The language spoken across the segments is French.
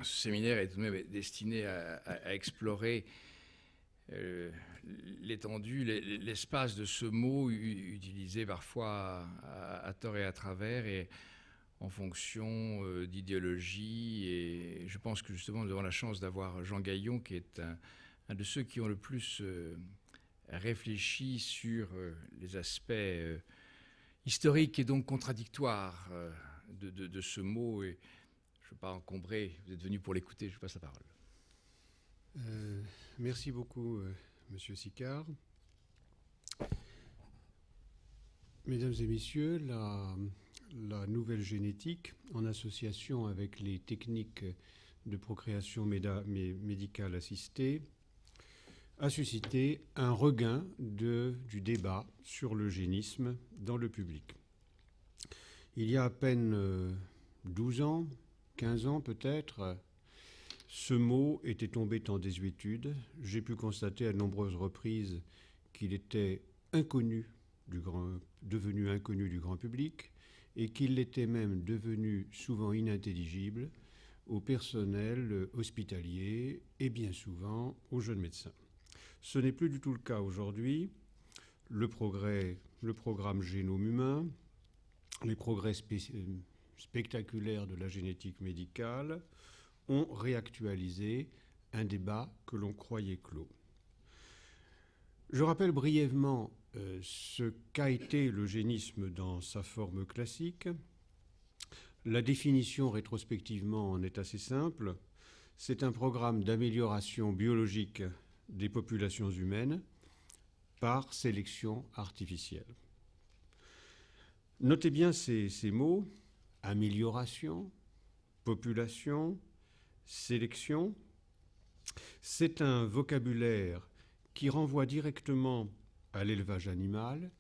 ce séminaire est tout de même destiné à explorer l'étendue, l'espace de ce mot utilisé parfois à tort et à travers et en fonction d'idéologie. Et je pense que justement nous avons la chance d'avoir Jean Gaillon, qui est un de ceux qui ont le plus réfléchi sur les aspects historiques et donc contradictoires de ce mot. Et je ne veux pas encombrer, vous êtes venu pour l'écouter, je vous passe la parole. Merci beaucoup, Monsieur Sicard. Mesdames et messieurs, la nouvelle génétique, en association avec les techniques de procréation médicale assistée, a suscité un regain du débat sur l'eugénisme dans le public. Il y a à peine 12 ans, 15 ans peut-être, ce mot était tombé en désuétude. J'ai pu constater à de nombreuses reprises qu'il était devenu inconnu du grand public et qu'il était même devenu souvent inintelligible au personnel hospitalier et bien souvent aux jeunes médecins. Ce n'est plus du tout le cas aujourd'hui. Le programme Génome humain, les progrès spectaculaires de la génétique médicale ont réactualisé un débat que l'on croyait clos. Je rappelle brièvement ce qu'a été l'eugénisme dans sa forme classique. La définition rétrospectivement en est assez simple. C'est un programme d'amélioration biologique des populations humaines par sélection artificielle. Notez bien ces mots, amélioration, population, sélection. C'est un vocabulaire qui renvoie directement à l'élevage animal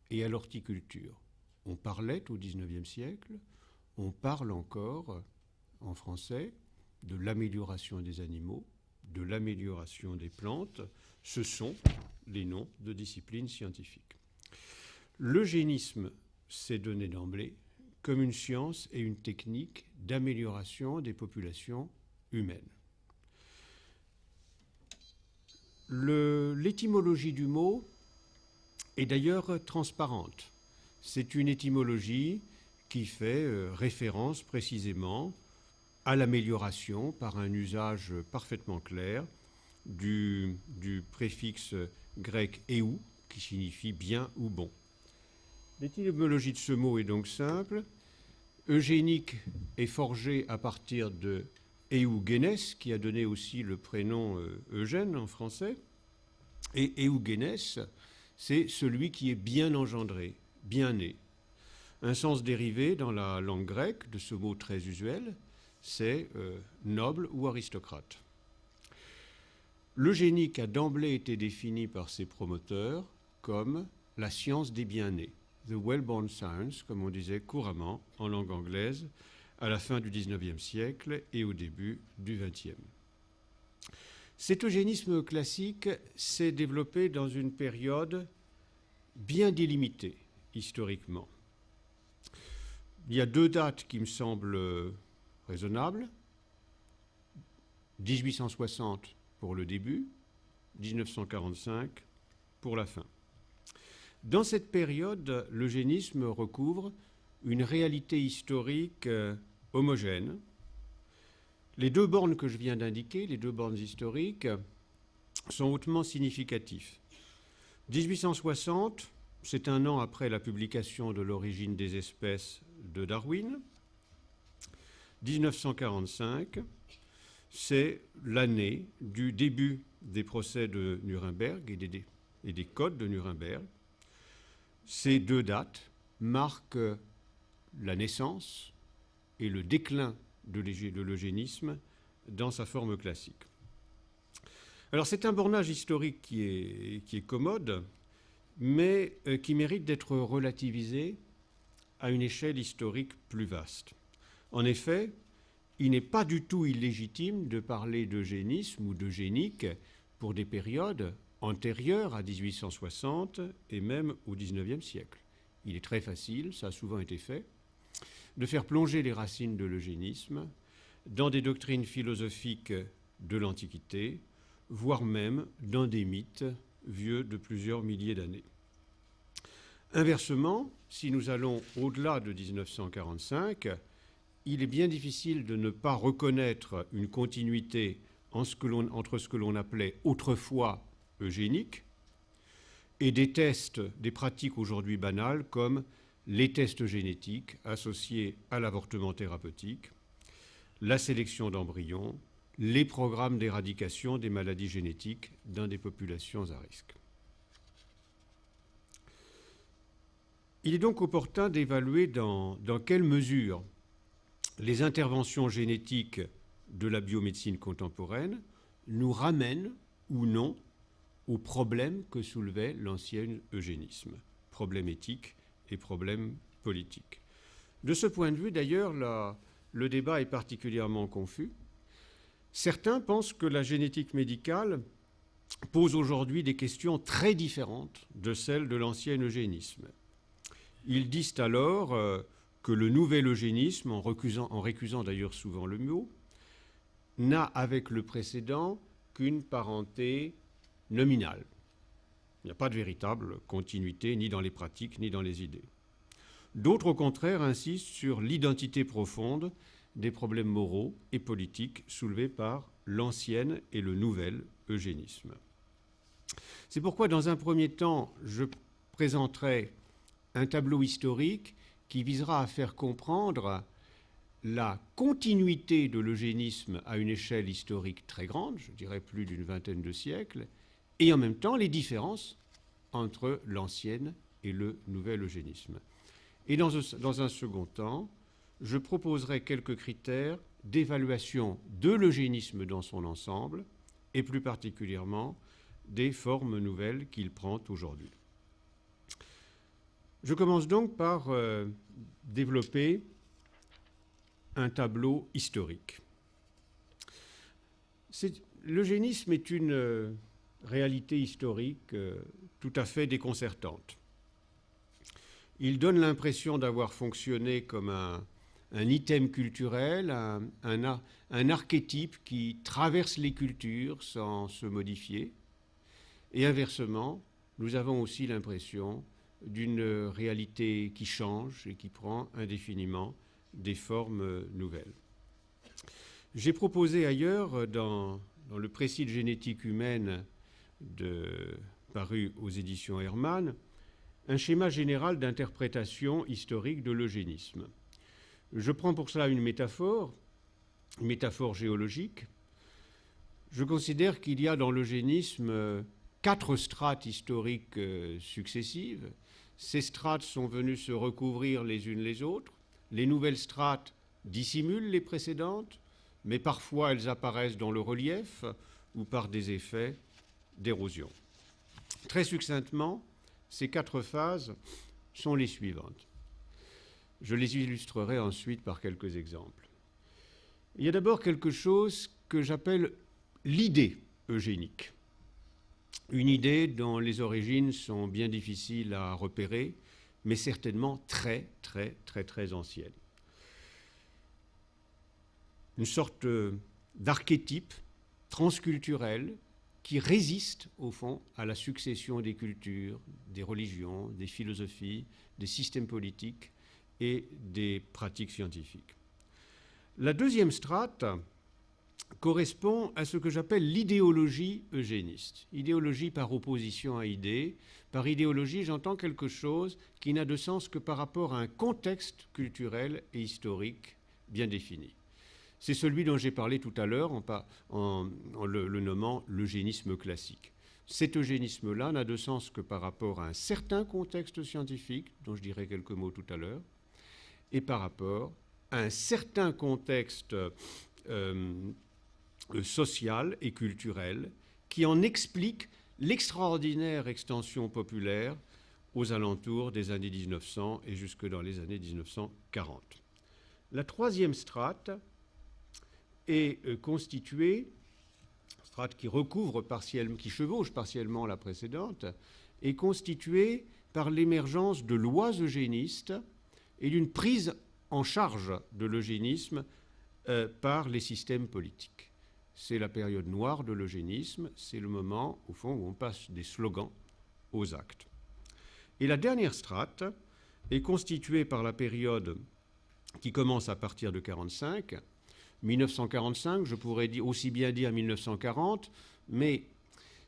et à l'horticulture. On parlait au XIXe siècle, on parle encore en français de l'amélioration des animaux, de l'amélioration des plantes. Ce sont les noms de disciplines scientifiques. L'eugénisme s'est donné d'emblée comme une science et une technique d'amélioration des populations humaines. L'étymologie du mot est d'ailleurs transparente. C'est une étymologie qui fait référence précisément à l'amélioration par un usage parfaitement clair du préfixe grec «eu», qui signifie bien ou bon. L'étymologie de ce mot est donc simple. Eugénique est forgé à partir de eugenes, qui a donné aussi le prénom Eugène en français. Et eugenes, c'est celui qui est bien engendré, bien né. Un sens dérivé dans la langue grecque de ce mot très usuel, c'est noble ou aristocrate. L'eugénique a d'emblée été défini par ses promoteurs comme la science des bien-nés, the well-born science, comme on disait couramment en langue anglaise, à la fin du XIXe siècle et au début du XXe. Cet eugénisme classique s'est développé dans une période bien délimitée historiquement. Il y a deux dates qui me semblent raisonnables. 1860 pour le début, 1945 pour la fin. Dans cette période, l'eugénisme recouvre une réalité historique homogène. Les deux bornes que je viens d'indiquer, les deux bornes historiques, sont hautement significatifs. 1860, c'est un an après la publication de l'origine des espèces de Darwin. 1945, c'est l'année du début des procès de Nuremberg et des codes de Nuremberg. Ces deux dates marquent la naissance et le déclin de l'eugénisme dans sa forme classique. Alors c'est un bornage historique qui est commode, mais qui mérite d'être relativisé à une échelle historique plus vaste. En effet, il n'est pas du tout illégitime de parler d'eugénisme ou d'eugénique pour des périodes antérieures à 1860 et même au XIXe siècle. Il est très facile, ça a souvent été fait, de faire plonger les racines de l'eugénisme dans des doctrines philosophiques de l'Antiquité, voire même dans des mythes vieux de plusieurs milliers d'années. Inversement, si nous allons au-delà de 1945, il est bien difficile de ne pas reconnaître une continuité entre ce que l'on appelait autrefois eugénique et des tests, des pratiques aujourd'hui banales comme les tests génétiques associés à l'avortement thérapeutique, la sélection d'embryons, les programmes d'éradication des maladies génétiques dans des populations à risque. Il est donc opportun d'évaluer dans quelle mesure les interventions génétiques de la biomédecine contemporaine nous ramènent ou non aux problèmes que soulevait l'ancien eugénisme, problèmes éthiques et problèmes politiques. De ce point de vue, d'ailleurs, le débat est particulièrement confus. Certains pensent que la génétique médicale pose aujourd'hui des questions très différentes de celles de l'ancien eugénisme. Ils disent alors que le nouvel eugénisme, en récusant d'ailleurs souvent le mot, n'a avec le précédent qu'une parenté nominale. Il n'y a pas de véritable continuité ni dans les pratiques ni dans les idées. D'autres, au contraire, insistent sur l'identité profonde des problèmes moraux et politiques soulevés par l'ancienne et le nouvel eugénisme. C'est pourquoi, dans un premier temps, je présenterai un tableau historique qui visera à faire comprendre la continuité de l'eugénisme à une échelle historique très grande, je dirais plus d'une vingtaine de siècles, et en même temps les différences entre l'ancienne et le nouvel eugénisme. Et dans un second temps, je proposerai quelques critères d'évaluation de l'eugénisme dans son ensemble, et plus particulièrement des formes nouvelles qu'il prend aujourd'hui. Je commence donc par développer un tableau historique. L'eugénisme est une réalité historique tout à fait déconcertante. Il donne l'impression d'avoir fonctionné comme un item culturel, un archétype qui traverse les cultures sans se modifier. Et inversement, nous avons aussi l'impression d'une réalité qui change et qui prend indéfiniment des formes nouvelles. J'ai proposé ailleurs, dans le précis de génétique humaine paru aux éditions Hermann, un schéma général d'interprétation historique de l'eugénisme. Je prends pour cela une métaphore géologique. Je considère qu'il y a dans l'eugénisme 4 strates historiques successives. Ces strates sont venues se recouvrir les unes les autres. Les nouvelles strates dissimulent les précédentes, mais parfois elles apparaissent dans le relief ou par des effets d'érosion. Très succinctement, ces 4 phases sont les suivantes. Je les illustrerai ensuite par quelques exemples. Il y a d'abord quelque chose que j'appelle l'idée eugénique. Une idée dont les origines sont bien difficiles à repérer, mais certainement très, très, très, très ancienne. Une sorte d'archétype transculturel qui résiste, au fond, à la succession des cultures, des religions, des philosophies, des systèmes politiques et des pratiques scientifiques. La deuxième strate correspond à ce que j'appelle l'idéologie eugéniste. Idéologie par opposition à idée. Par idéologie, j'entends quelque chose qui n'a de sens que par rapport à un contexte culturel et historique bien défini. C'est celui dont j'ai parlé tout à l'heure en le nommant l'eugénisme classique. Cet eugénisme-là n'a de sens que par rapport à un certain contexte scientifique, dont je dirai quelques mots tout à l'heure, et par rapport à un certain contexte social et culturel qui en explique l'extraordinaire extension populaire aux alentours des années 1900 et jusque dans les années 1940. La troisième strate est constituée, strate qui recouvre partiellement, qui chevauche partiellement la précédente, est constituée par l'émergence de lois eugénistes et d'une prise en charge de l'eugénisme par les systèmes politiques. C'est la période noire de l'eugénisme, c'est le moment, au fond, où on passe des slogans aux actes. Et la dernière strate est constituée par la période qui commence à partir de 1945. 1945, je pourrais aussi bien dire 1940, mais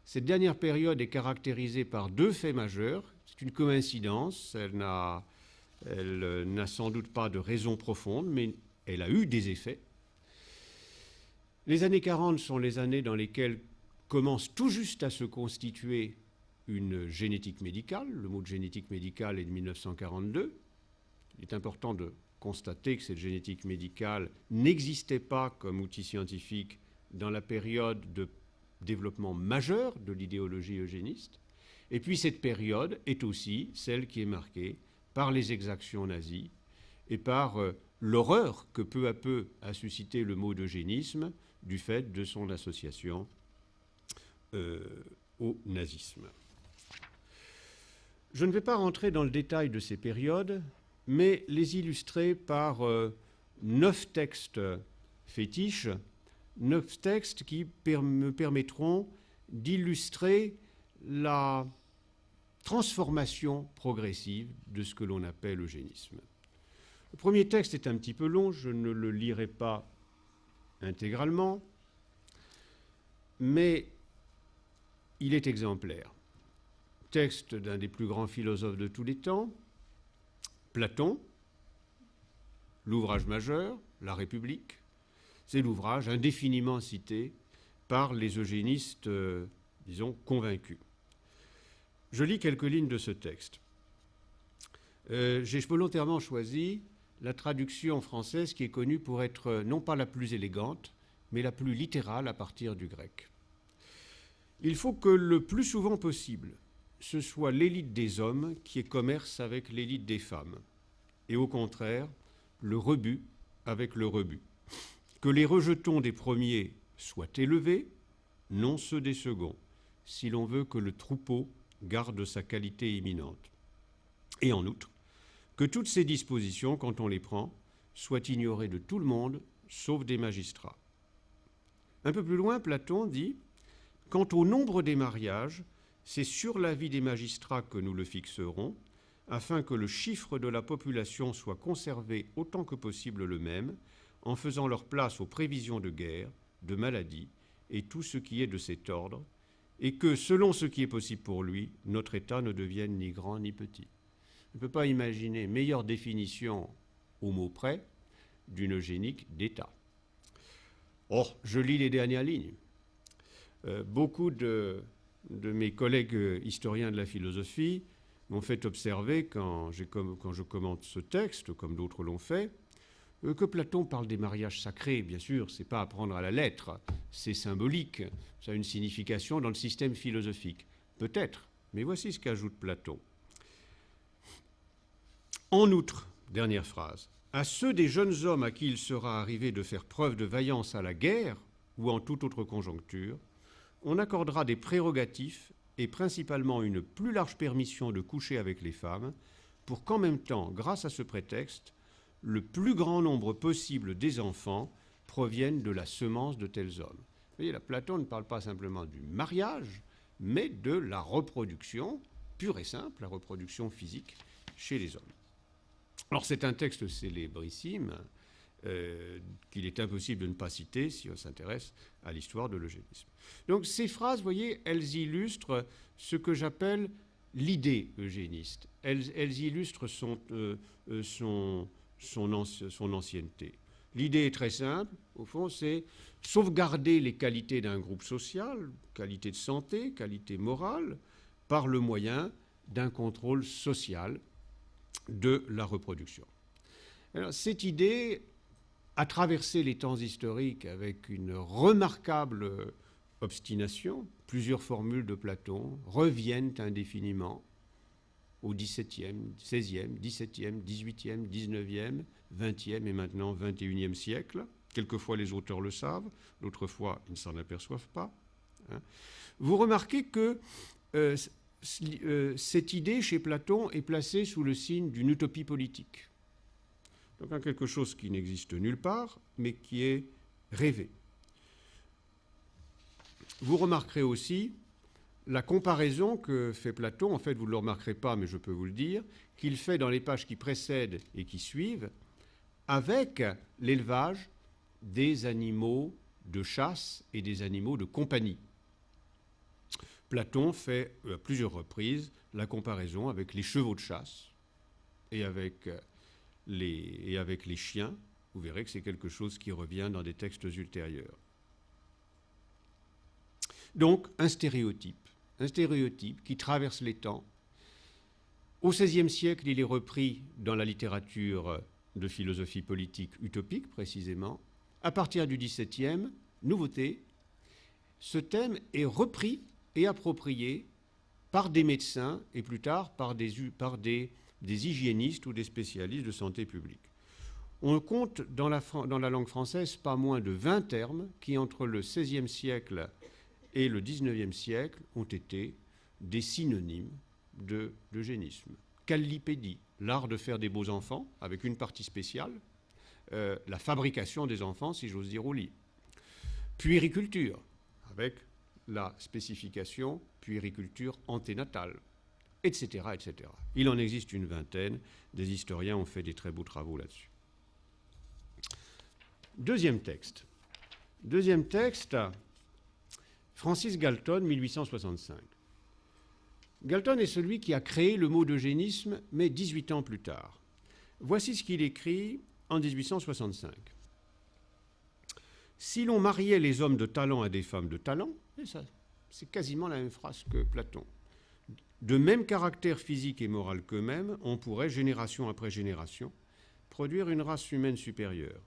cette dernière période est caractérisée par deux faits majeurs. C'est une coïncidence, elle n'a sans doute pas de raison profonde, mais elle a eu des effets. Les années 40 sont les années dans lesquelles commence tout juste à se constituer une génétique médicale. Le mot de génétique médicale est de 1942. Il est important de constater que cette génétique médicale n'existait pas comme outil scientifique dans la période de développement majeur de l'idéologie eugéniste. Et puis cette période est aussi celle qui est marquée par les exactions nazies et par l'horreur que peu à peu a suscité le mot d'eugénisme du fait de son association au nazisme. Je ne vais pas rentrer dans le détail de ces périodes, mais les illustrer par 9 textes fétiches, 9 textes qui me permettront d'illustrer la transformation progressive de ce que l'on appelle l'eugénisme. Le premier texte est un petit peu long, je ne le lirai pas intégralement, mais il est exemplaire. Texte d'un des plus grands philosophes de tous les temps, Platon, l'ouvrage majeur, La République. C'est l'ouvrage indéfiniment cité par les eugénistes, disons, convaincus. Je lis quelques lignes de ce texte. J'ai volontairement choisi la traduction française qui est connue pour être non pas la plus élégante, mais la plus littérale à partir du grec. Il faut que le plus souvent possible, ce soit l'élite des hommes qui commerce avec l'élite des femmes, et au contraire, le rebut avec le rebut. Que les rejetons des premiers soient élevés, non ceux des seconds, si l'on veut que le troupeau garde sa qualité imminente. Et en outre, que toutes ces dispositions, quand on les prend, soient ignorées de tout le monde, sauf des magistrats. Un peu plus loin, Platon dit « Quant au nombre des mariages, c'est sur l'avis des magistrats que nous le fixerons, afin que le chiffre de la population soit conservé autant que possible le même, en faisant leur place aux prévisions de guerre, de maladies et tout ce qui est de cet ordre, et que, selon ce qui est possible pour lui, notre État ne devienne ni grand ni petit. » On ne peut pas imaginer meilleure définition au mot près d'une eugénique d'État. Or, je lis les dernières lignes. Beaucoup de mes collègues historiens de la philosophie m'ont fait observer, quand je commente ce texte, comme d'autres l'ont fait, que Platon parle des mariages sacrés. Bien sûr, ce n'est pas à prendre à la lettre, c'est symbolique, ça a une signification dans le système philosophique. Peut-être, mais voici ce qu'ajoute Platon. En outre, dernière phrase, à ceux des jeunes hommes à qui il sera arrivé de faire preuve de vaillance à la guerre ou en toute autre conjoncture, on accordera des prérogatives et principalement une plus large permission de coucher avec les femmes pour qu'en même temps, grâce à ce prétexte, le plus grand nombre possible des enfants proviennent de la semence de tels hommes. Vous voyez, là, Platon ne parle pas simplement du mariage, mais de la reproduction pure et simple, la reproduction physique chez les hommes. Alors c'est un texte célébrissime qu'il est impossible de ne pas citer si on s'intéresse à l'histoire de l'eugénisme. Donc ces phrases, vous voyez, elles illustrent ce que j'appelle l'idée eugéniste. Elles illustrent son ancienneté. L'idée est très simple, au fond, c'est sauvegarder les qualités d'un groupe social, qualité de santé, qualité morale, par le moyen d'un contrôle social de la reproduction. Alors, cette idée a traversé les temps historiques avec une remarquable obstination. Plusieurs formules de Platon reviennent indéfiniment au XVIIe, XVIe, XVIIe, XVIIIe, XIXe, XXe et maintenant XXIe siècle. Quelquefois les auteurs le savent, d'autres fois ils ne s'en aperçoivent pas. Vous remarquez que cette idée chez Platon est placée sous le signe d'une utopie politique. Donc en quelque chose qui n'existe nulle part, mais qui est rêvé. Vous remarquerez aussi la comparaison que fait Platon, en fait vous ne le remarquerez pas, mais je peux vous le dire, qu'il fait dans les pages qui précèdent et qui suivent, avec l'élevage des animaux de chasse et des animaux de compagnie. Platon fait à plusieurs reprises la comparaison avec les chevaux de chasse et avec les chiens. Vous verrez que c'est quelque chose qui revient dans des textes ultérieurs. Donc, un stéréotype qui traverse les temps. Au XVIe siècle, il est repris dans la littérature de philosophie politique utopique, précisément. À partir du XVIIe, nouveauté, ce thème est repris et approprié par des médecins et plus tard par des hygiénistes ou des spécialistes de santé publique. On compte dans la langue française pas moins de 20 termes qui, entre le XVIe siècle et le XIXe siècle, ont été des synonymes de l'eugénisme. Callipédie, l'art de faire des beaux enfants, avec une partie spéciale, la fabrication des enfants, si j'ose dire, au lit. Puériculture, avec la spécification puériculture anténatale, etc., etc. Il en existe une vingtaine, des historiens ont fait des très beaux travaux là-dessus. Deuxième texte, Francis Galton, 1865. Galton est celui qui a créé le mot d'eugénisme, mais 18 ans plus tard. Voici ce qu'il écrit en 1865. Si l'on mariait les hommes de talent à des femmes de talent, et ça, c'est quasiment la même phrase que Platon, de même caractère physique et moral qu'eux-mêmes, on pourrait, génération après génération, produire une race humaine supérieure.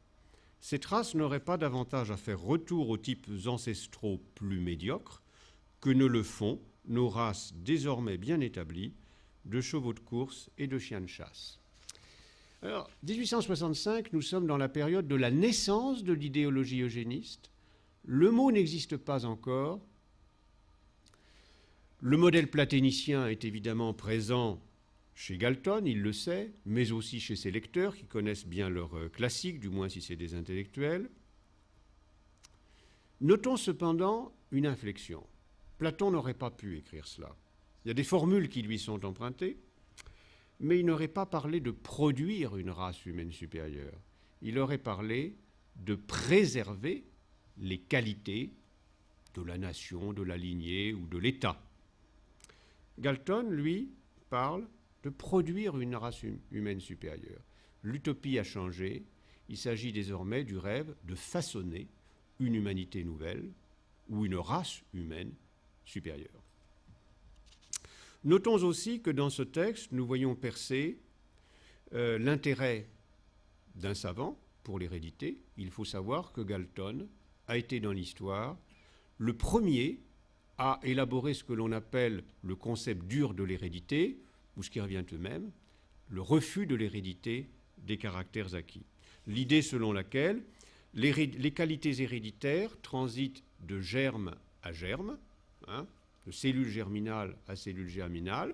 Cette race n'aurait pas davantage à faire retour aux types ancestraux plus médiocres que ne le font nos races désormais bien établies de chevaux de course et de chiens de chasse. Alors, 1865, nous sommes dans la période de la naissance de l'idéologie eugéniste. Le mot n'existe pas encore. Le modèle platénicien est évidemment présent chez Galton, il le sait, mais aussi chez ses lecteurs qui connaissent bien leurs classiques, du moins si c'est des intellectuels. Notons cependant une inflexion. Platon n'aurait pas pu écrire cela. Il y a des formules qui lui sont empruntées, mais il n'aurait pas parlé de produire une race humaine supérieure. Il aurait parlé de préserver les qualités de la nation, de la lignée ou de l'État. Galton, lui, parle de produire une race humaine supérieure. L'utopie a changé. Il s'agit désormais du rêve de façonner une humanité nouvelle ou une race humaine supérieure. Notons aussi que dans ce texte, nous voyons percer l'intérêt d'un savant pour l'hérédité. Il faut savoir que Galton a été dans l'histoire le premier à élaborer ce que l'on appelle le concept dur de l'hérédité, ou ce qui revient eux-mêmes, le refus de l'hérédité des caractères acquis. L'idée selon laquelle les qualités héréditaires transitent de germe à germe, de cellule germinale à cellule germinale.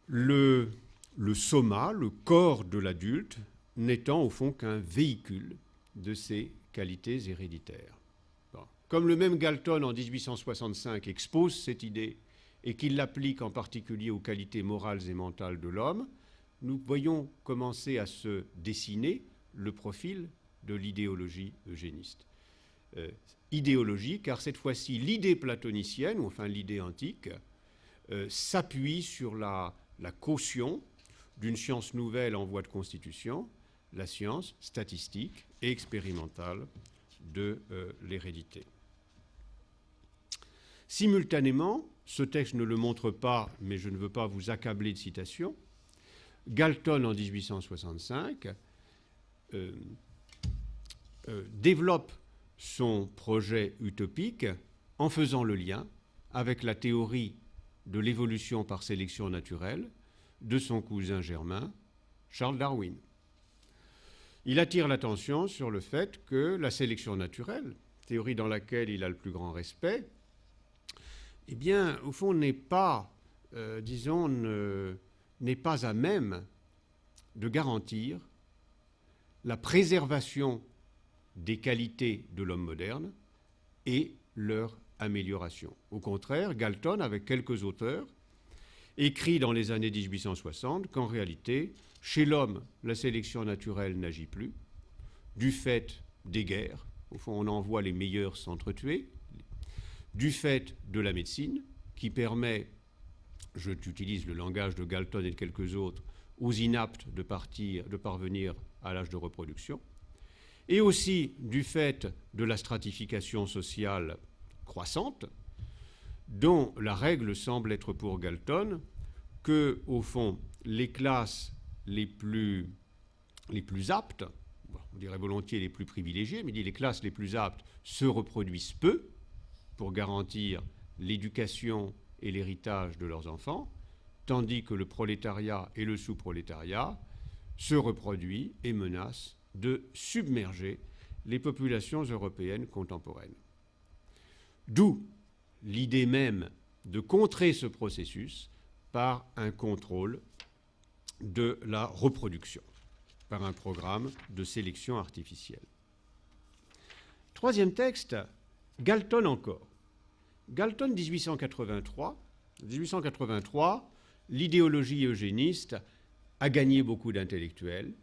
Le soma, le corps de l'adulte, n'étant au fond qu'un véhicule de ces qualités héréditaires. Bon. Comme le même Galton en 1865 expose cette idée et qu'il l'applique en particulier aux qualités morales et mentales de l'homme, nous voyons commencer à se dessiner le profil de l'idéologie eugéniste. Idéologie, car cette fois-ci, l'idée platonicienne, ou enfin l'idée antique, s'appuie sur la caution d'une science nouvelle en voie de constitution, la science statistique et expérimentale de l'hérédité. Simultanément, ce texte ne le montre pas, mais je ne veux pas vous accabler de citations, Galton en 1865 développe son projet utopique en faisant le lien avec la théorie de l'évolution par sélection naturelle de son cousin germain, Charles Darwin. Il attire l'attention sur le fait que la sélection naturelle, théorie dans laquelle il a le plus grand respect, eh bien, au fond, n'est pas à même de garantir la préservation des qualités de l'homme moderne et leur amélioration. Au contraire, Galton, avec quelques auteurs, écrit dans les années 1860 qu'en réalité, chez l'homme, la sélection naturelle n'agit plus, du fait des guerres, au fond on envoie les meilleurs s'entretuer, du fait de la médecine, qui permet, j'utilise le langage de Galton et de quelques autres, aux inaptes de parvenir à l'âge de reproduction, et aussi du fait de la stratification sociale croissante, dont la règle semble être pour Galton que, au fond, les classes les plus aptes, on dirait volontiers les plus privilégiées, mais les classes les plus aptes se reproduisent peu pour garantir l'éducation et l'héritage de leurs enfants, tandis que le prolétariat et le sous-prolétariat se reproduisent et menacent de submerger les populations européennes contemporaines. D'où l'idée même de contrer ce processus par un contrôle de la reproduction, par un programme de sélection artificielle. Troisième texte, Galton encore. Galton, 1883. 1883, l'idéologie eugéniste a gagné beaucoup d'intellectuels.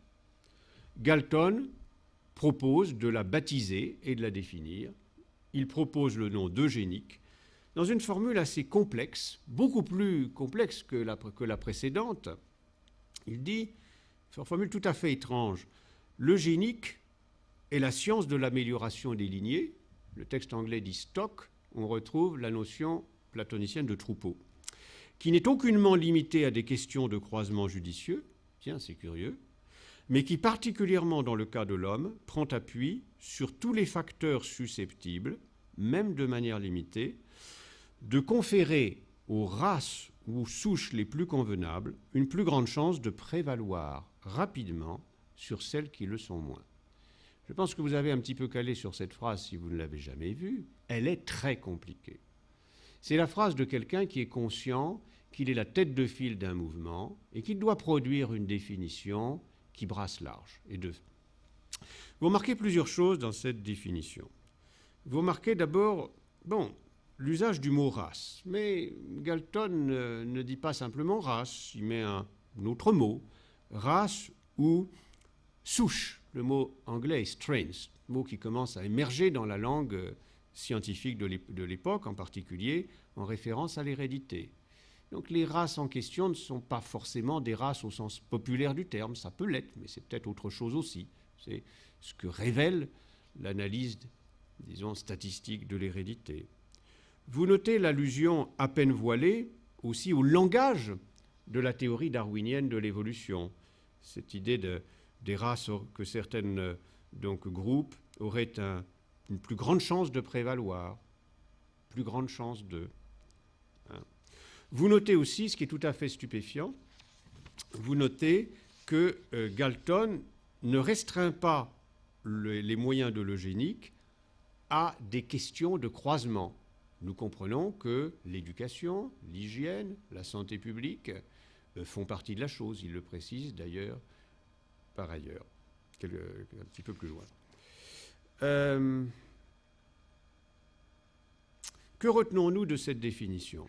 Galton propose de la baptiser et de la définir. Il propose le nom d'eugénique dans une formule assez complexe, beaucoup plus complexe que la précédente. Il dit, c'est une formule tout à fait étrange, l'eugénique est la science de l'amélioration des lignées. Le texte anglais dit stock, on retrouve la notion platonicienne de troupeau, qui n'est aucunement limitée à des questions de croisement judicieux, tiens, c'est curieux, mais qui, particulièrement dans le cas de l'homme, prend appui sur tous les facteurs susceptibles, même de manière limitée, de conférer aux races ou aux souches les plus convenables une plus grande chance de prévaloir rapidement sur celles qui le sont moins. Je pense que vous avez un petit peu calé sur cette phrase si vous ne l'avez jamais vue. Elle est très compliquée. C'est la phrase de quelqu'un qui est conscient qu'il est la tête de file d'un mouvement et qu'il doit produire une définition qui brasse large. Vous remarquez plusieurs choses dans cette définition. Vous remarquez d'abord, l'usage du mot race. Mais Galton ne dit pas simplement race, il met un autre mot, race ou souche. Le mot anglais est strains, mot qui commence à émerger dans la langue scientifique de l'époque, en particulier en référence à l'hérédité. Donc les races en question ne sont pas forcément des races au sens populaire du terme, ça peut l'être, mais c'est peut-être autre chose aussi. C'est ce que révèle l'analyse, disons, statistique de l'hérédité. Vous notez l'allusion à peine voilée aussi au langage de la théorie darwinienne de l'évolution. Cette idée des races que certains groupes auraient une plus grande chance de prévaloir, plus grande chance de... Vous notez aussi, ce qui est tout à fait stupéfiant, vous notez que Galton ne restreint pas les moyens de l'eugénique à des questions de croisement. Nous comprenons que l'éducation, l'hygiène, la santé publique font partie de la chose. Il le précise d'ailleurs par ailleurs, un petit peu plus loin. Que retenons-nous de cette définition ?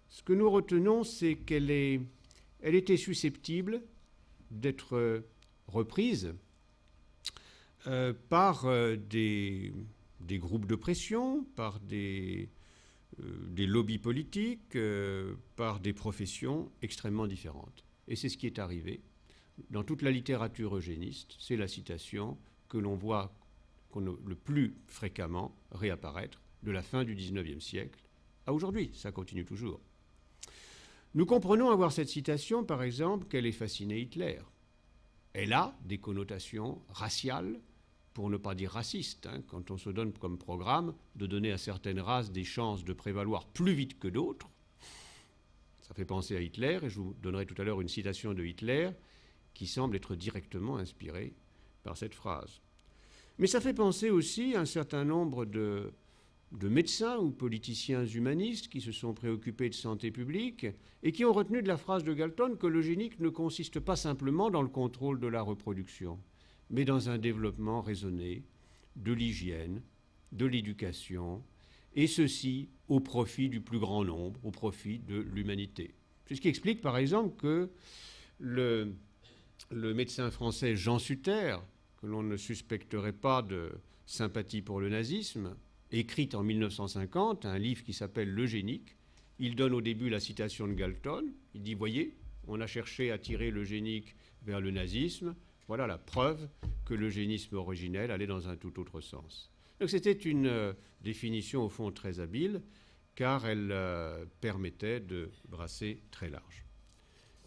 Ce que nous retenons, c'est qu'elle était susceptible d'être reprise par des groupes de pression, par des lobbies politiques, par des professions extrêmement différentes. Et c'est ce qui est arrivé. Dans toute la littérature eugéniste, c'est la citation que l'on voit le plus fréquemment réapparaître de la fin du XIXe siècle à aujourd'hui. Ça continue toujours. Nous comprenons à voir cette citation, par exemple, qu'elle ait fasciné Hitler. Elle a des connotations raciales, pour ne pas dire racistes, quand on se donne comme programme de donner à certaines races des chances de prévaloir plus vite que d'autres. Ça fait penser à Hitler, et je vous donnerai tout à l'heure une citation de Hitler qui semble être directement inspirée par cette phrase. Mais ça fait penser aussi à un certain nombre de médecins ou politiciens humanistes qui se sont préoccupés de santé publique et qui ont retenu de la phrase de Galton que l'eugénique ne consiste pas simplement dans le contrôle de la reproduction, mais dans un développement raisonné de l'hygiène, de l'éducation, et ceci au profit du plus grand nombre, au profit de l'humanité. C'est ce qui explique par exemple que le médecin français Jean Sutter, que l'on ne suspecterait pas de sympathie pour le nazisme, écrit en 1950 un livre qui s'appelle L'Eugénique. Il donne au début la citation de Galton. Il dit, voyez, on a cherché à tirer l'eugénique vers le nazisme. Voilà la preuve que l'eugénisme originel allait dans un tout autre sens. Donc c'était une définition au fond très habile, car elle permettait de brasser très large.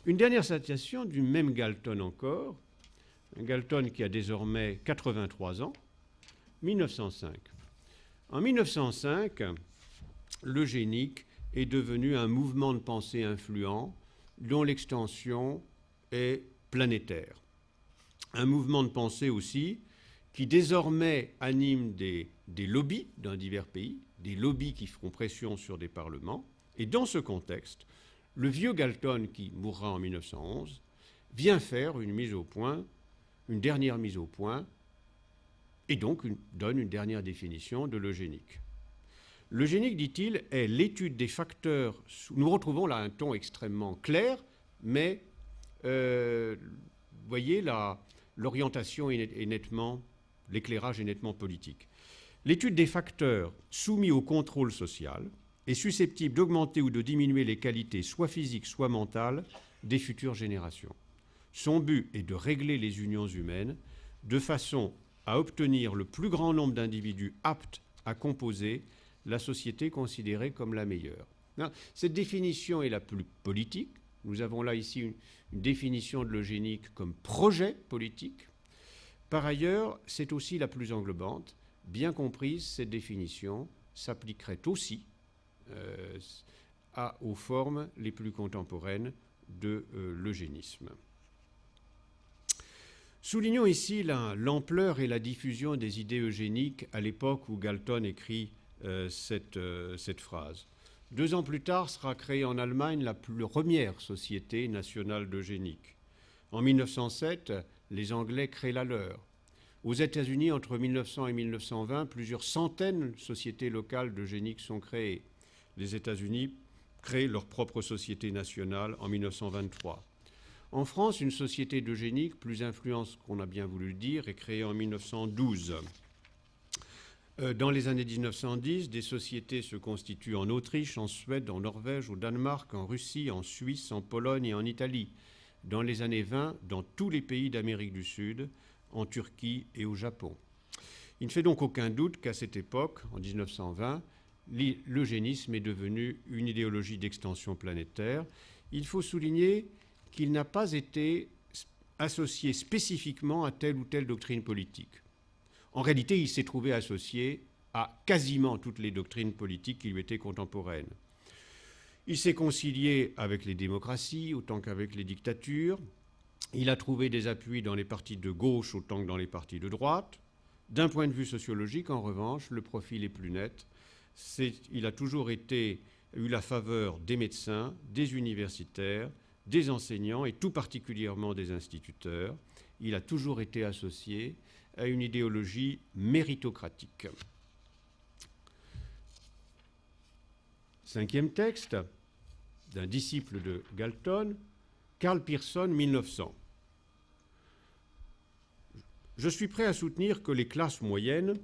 Une dernière citation du même Galton encore, un Galton qui a désormais 83 ans, 1905. En 1905, l'eugénique est devenu un mouvement de pensée influent dont l'extension est planétaire. Un mouvement de pensée aussi qui désormais anime des lobbies dans divers pays, des lobbies qui feront pression sur des parlements. Et dans ce contexte, le vieux Galton, qui mourra en 1911, vient faire une mise au point, une dernière mise au point, et donc donne une dernière définition de l'eugénique. L'eugénique, dit-il, est l'étude des facteurs. Nous retrouvons là un ton extrêmement clair, mais vous voyez, l'orientation est nettement, l'éclairage est nettement politique. L'étude des facteurs soumis au contrôle social est susceptible d'augmenter ou de diminuer les qualités, soit physiques, soit mentales, des futures générations. Son but est de régler les unions humaines de façon à obtenir le plus grand nombre d'individus aptes à composer la société considérée comme la meilleure. Cette définition est la plus politique. Nous avons là ici une définition de l'eugénique comme projet politique. Par ailleurs, c'est aussi la plus englobante. Bien comprise, cette définition s'appliquerait aussi aux formes les plus contemporaines de l'eugénisme. Soulignons ici l'ampleur et la diffusion des idées eugéniques à l'époque où Galton écrit cette phrase. 2 ans plus tard sera créée en Allemagne la première société nationale d'eugénique. En 1907, les Anglais créent la leur. Aux États-Unis, entre 1900 et 1920, plusieurs centaines de sociétés locales d'eugénique sont créées. Les États-Unis créent leur propre société nationale en 1923. En France, une société d'eugénique, plus influente qu'on a bien voulu le dire, est créée en 1912. Dans les années 1910, des sociétés se constituent en Autriche, en Suède, en Norvège, au Danemark, en Russie, en Suisse, en Pologne et en Italie. Dans les années 20, dans tous les pays d'Amérique du Sud, en Turquie et au Japon. Il ne fait donc aucun doute qu'à cette époque, en 1920, l'eugénisme est devenu une idéologie d'extension planétaire. Il faut souligner qu'il n'a pas été associé spécifiquement à telle ou telle doctrine politique. En réalité, il s'est trouvé associé à quasiment toutes les doctrines politiques qui lui étaient contemporaines. Il s'est concilié avec les démocraties autant qu'avec les dictatures. Il a trouvé des appuis dans les partis de gauche autant que dans les partis de droite. D'un point de vue sociologique, en revanche, le profil est plus net. Il a toujours eu la faveur des médecins, des universitaires, des enseignants et tout particulièrement des instituteurs. Il a toujours été associé à une idéologie méritocratique. 5e texte d'un disciple de Galton, Karl Pearson, 1900. Je suis prêt à soutenir que les classes moyennes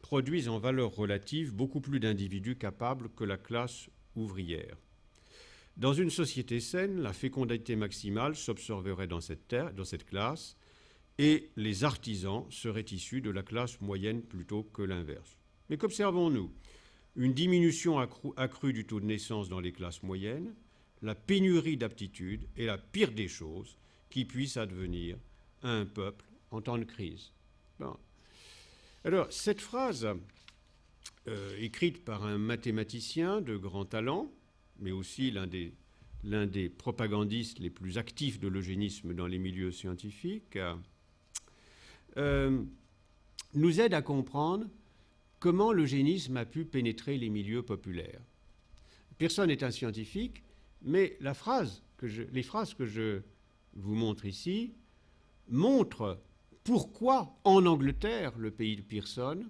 produisent en valeur relative beaucoup plus d'individus capables que la classe ouvrière. Dans une société saine, la fécondité maximale s'observerait dans cette classe et les artisans seraient issus de la classe moyenne plutôt que l'inverse. Mais qu'observons-nous ? Une diminution accrue du taux de naissance dans les classes moyennes, la pénurie d'aptitudes est la pire des choses qui puissent advenir à un peuple en temps de crise. Bon. Alors, cette phrase, écrite par un mathématicien de grand talent, mais aussi l'un des propagandistes les plus actifs de l'eugénisme dans les milieux scientifiques, nous aide à comprendre comment l'eugénisme a pu pénétrer les milieux populaires. Personne n'est un scientifique, mais les phrases que je vous montre ici montrent pourquoi, en Angleterre, le pays de Pearson,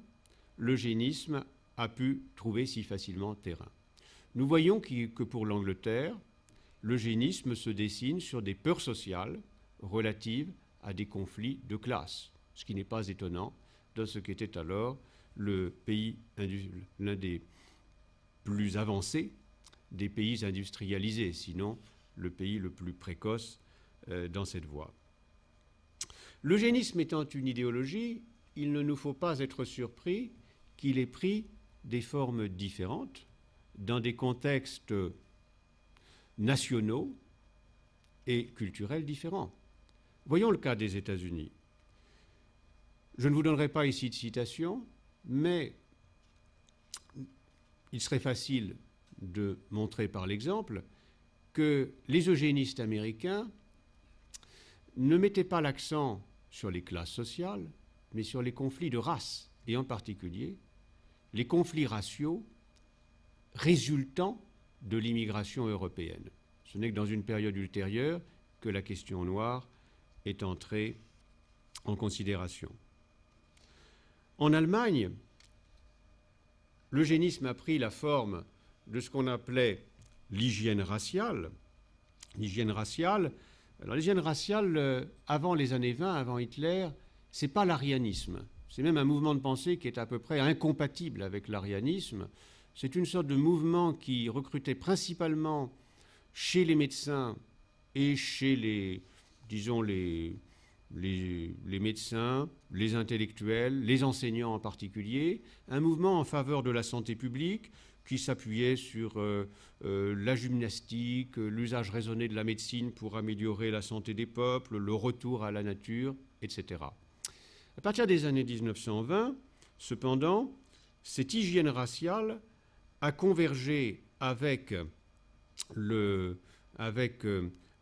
l'eugénisme a pu trouver si facilement terrain. Nous voyons que pour l'Angleterre, l'eugénisme se dessine sur des peurs sociales relatives à des conflits de classe, ce qui n'est pas étonnant dans ce qu'était alors le pays, l'un des plus avancés des pays industrialisés, sinon le pays le plus précoce dans cette voie. L'eugénisme étant une idéologie, il ne nous faut pas être surpris qu'il ait pris des formes différentes dans des contextes nationaux et culturels différents. Voyons le cas des États-Unis. Je ne vous donnerai pas ici de citation, mais il serait facile de montrer par l'exemple que les eugénistes américains ne mettaient pas l'accent sur les classes sociales, mais sur les conflits de race, et en particulier les conflits raciaux résultant de l'immigration européenne. Ce n'est que dans une période ultérieure que la question noire est entrée en considération. En Allemagne, l'eugénisme a pris la forme de ce qu'on appelait l'hygiène raciale. L'hygiène raciale, alors l'hygiène raciale, avant les années 20, avant Hitler, ce n'est pas l'arianisme. C'est même un mouvement de pensée qui est à peu près incompatible avec l'arianisme. C'est une sorte de mouvement qui recrutait principalement chez les médecins et chez les médecins, les intellectuels, les enseignants en particulier, un mouvement en faveur de la santé publique qui s'appuyait sur la gymnastique, l'usage raisonné de la médecine pour améliorer la santé des peuples, le retour à la nature, etc. À partir des années 1920, cependant, cette hygiène raciale a convergé avec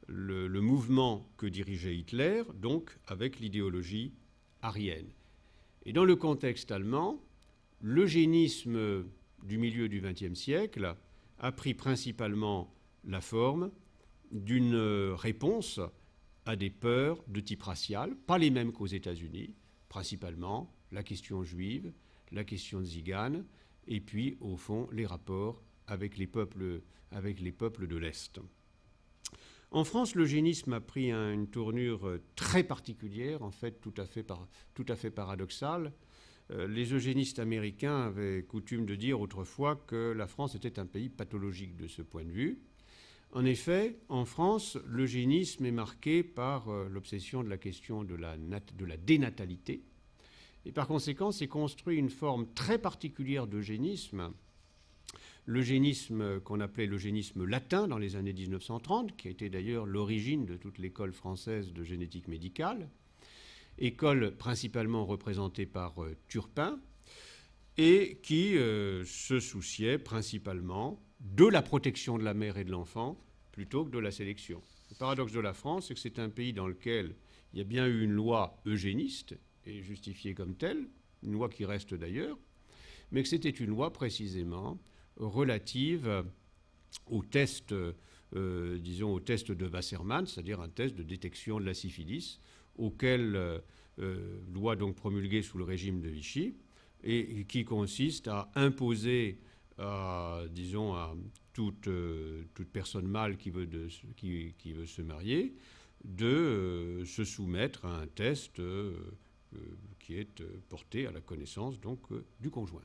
le mouvement que dirigeait Hitler, donc avec l'idéologie aryenne. Et dans le contexte allemand, l'eugénisme du milieu du XXe siècle a pris principalement la forme d'une réponse à des peurs de type racial, pas les mêmes qu'aux États-Unis, principalement la question juive, la question tzigane, et puis, au fond, les rapports avec les peuples de l'Est. En France, l'eugénisme a pris une tournure très particulière, en fait tout à fait paradoxale. Les eugénistes américains avaient coutume de dire autrefois que la France était un pays pathologique de ce point de vue. En effet, en France, l'eugénisme est marqué par l'obsession de la question de la dénatalité. Et par conséquent, s'est construit une forme très particulière d'eugénisme, l'eugénisme qu'on appelait l'eugénisme latin dans les années 1930, qui a été d'ailleurs l'origine de toute l'école française de génétique médicale, école principalement représentée par Turpin, et qui se souciait principalement de la protection de la mère et de l'enfant plutôt que de la sélection. Le paradoxe de la France, c'est que c'est un pays dans lequel il y a bien eu une loi eugéniste, et justifiée comme telle, une loi qui reste d'ailleurs, mais que c'était une loi précisément relative au test, au test de Wassermann, c'est-à-dire un test de détection de la syphilis, auquel loi donc promulguée sous le régime de Vichy, et qui consiste à imposer à toute personne mâle qui veut se marier de se soumettre à un test qui est porté à la connaissance donc du conjoint.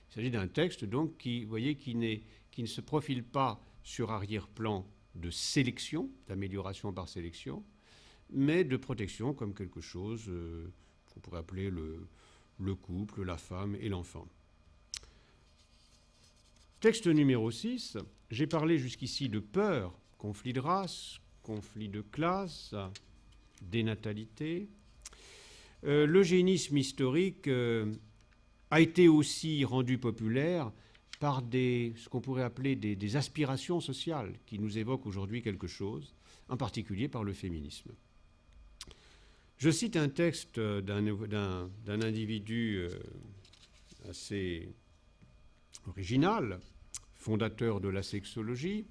Il s'agit d'un texte donc qui ne se profile pas sur arrière-plan de sélection, d'amélioration par sélection, mais de protection comme quelque chose qu'on pourrait appeler le couple, la femme et l'enfant. Texte numéro 6, j'ai parlé jusqu'ici de peur, conflit de race, conflit de classe, dénatalité. L'eugénisme historique a été aussi rendu populaire par ce qu'on pourrait appeler des aspirations sociales qui nous évoquent aujourd'hui quelque chose, en particulier par le féminisme. Je cite un texte d'un individu assez original, fondateur de la sexologie,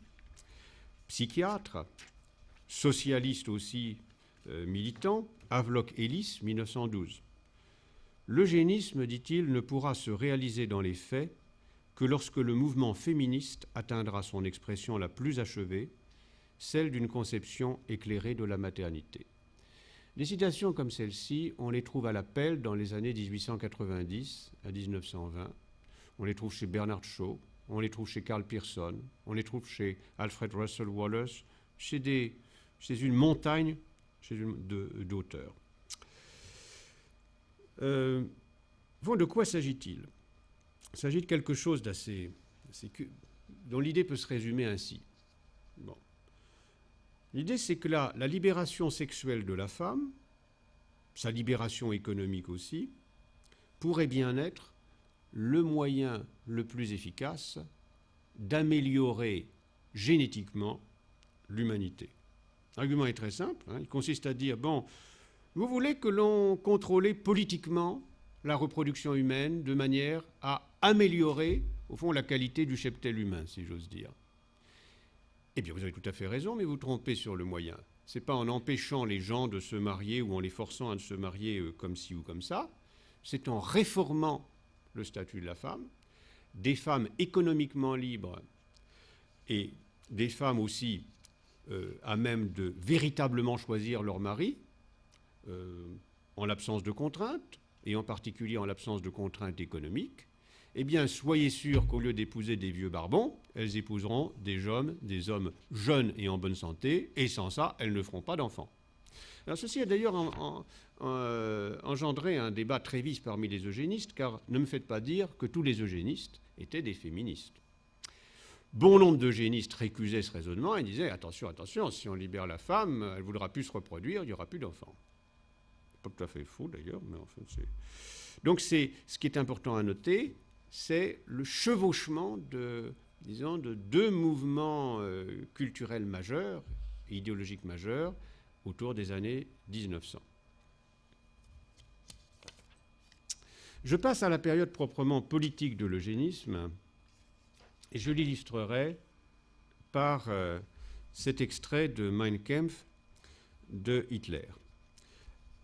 psychiatre, socialiste aussi militant, Havelock Ellis, 1912. L'eugénisme, dit-il, ne pourra se réaliser dans les faits que lorsque le mouvement féministe atteindra son expression la plus achevée, celle d'une conception éclairée de la maternité. Des citations comme celle-ci, on les trouve à l'appel dans les années 1890 à 1920. On les trouve chez Bernard Shaw, on les trouve chez Karl Pearson, on les trouve chez Alfred Russel Wallace, chez une montagne d'auteurs. De quoi s'agit-il ? Il s'agit de quelque chose dont l'idée peut se résumer ainsi. Bon. L'idée, c'est que la libération sexuelle de la femme, sa libération économique aussi, pourrait bien être le moyen le plus efficace d'améliorer génétiquement l'humanité. L'argument est très simple, hein, il consiste à dire, bon, vous voulez que l'on contrôle politiquement la reproduction humaine de manière à améliorer, au fond, la qualité du cheptel humain, si j'ose dire. Eh bien, vous avez tout à fait raison, mais vous trompez sur le moyen. Ce n'est pas en empêchant les gens de se marier ou en les forçant à se marier comme ci ou comme ça, c'est en réformant le statut de la femme, des femmes économiquement libres et des femmes aussi à même de véritablement choisir leur mari, en l'absence de contraintes, et en particulier en l'absence de contraintes économiques, eh bien, soyez sûrs qu'au lieu d'épouser des vieux barbons, elles épouseront des hommes jeunes et en bonne santé, et sans ça, elles ne feront pas d'enfants. Alors, ceci a d'ailleurs engendré un débat très vif parmi les eugénistes, car ne me faites pas dire que tous les eugénistes étaient des féministes. Bon nombre d'eugénistes récusaient ce raisonnement et disaient « Attention, attention, si on libère la femme, elle ne voudra plus se reproduire, il n'y aura plus d'enfants. » Pas tout à fait faux d'ailleurs, mais en fait c'est... Donc ce qui est important à noter, c'est le chevauchement de deux mouvements culturels majeurs, et idéologiques majeurs, autour des années 1900. Je passe à la période proprement politique de l'eugénisme, et je l'illustrerai par cet extrait de Mein Kampf de Hitler.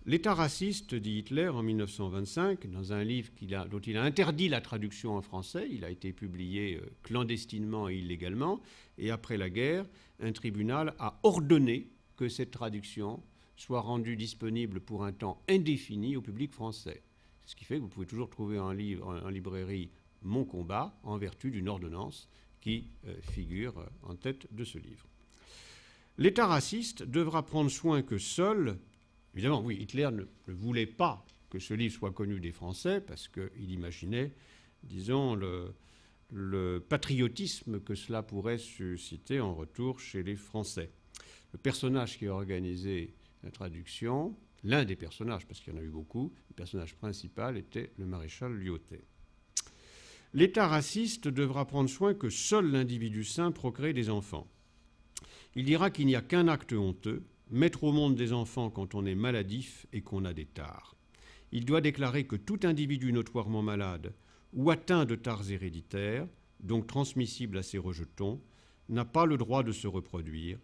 L'État raciste, dit Hitler en 1925, dans un livre dont il a interdit la traduction en français, il a été publié clandestinement et illégalement, et après la guerre, un tribunal a ordonné que cette traduction soit rendue disponible pour un temps indéfini au public français. Ce qui fait que vous pouvez toujours trouver en librairie Mon combat, en vertu d'une ordonnance qui figure en tête de ce livre. L'État raciste devra prendre soin que seul... Évidemment, oui, Hitler ne voulait pas que ce livre soit connu des Français parce qu'il imaginait, disons, le patriotisme que cela pourrait susciter en retour chez les Français. Le personnage qui a organisé la traduction, l'un des personnages, parce qu'il y en a eu beaucoup, le personnage principal était le maréchal Lyautey. L'État raciste devra prendre soin que seul l'individu sain procrée des enfants. Il dira qu'il n'y a qu'un acte honteux, mettre au monde des enfants quand on est maladif et qu'on a des tares. Il doit déclarer que tout individu notoirement malade ou atteint de tares héréditaires, donc transmissibles à ses rejetons, n'a pas le droit de se reproduire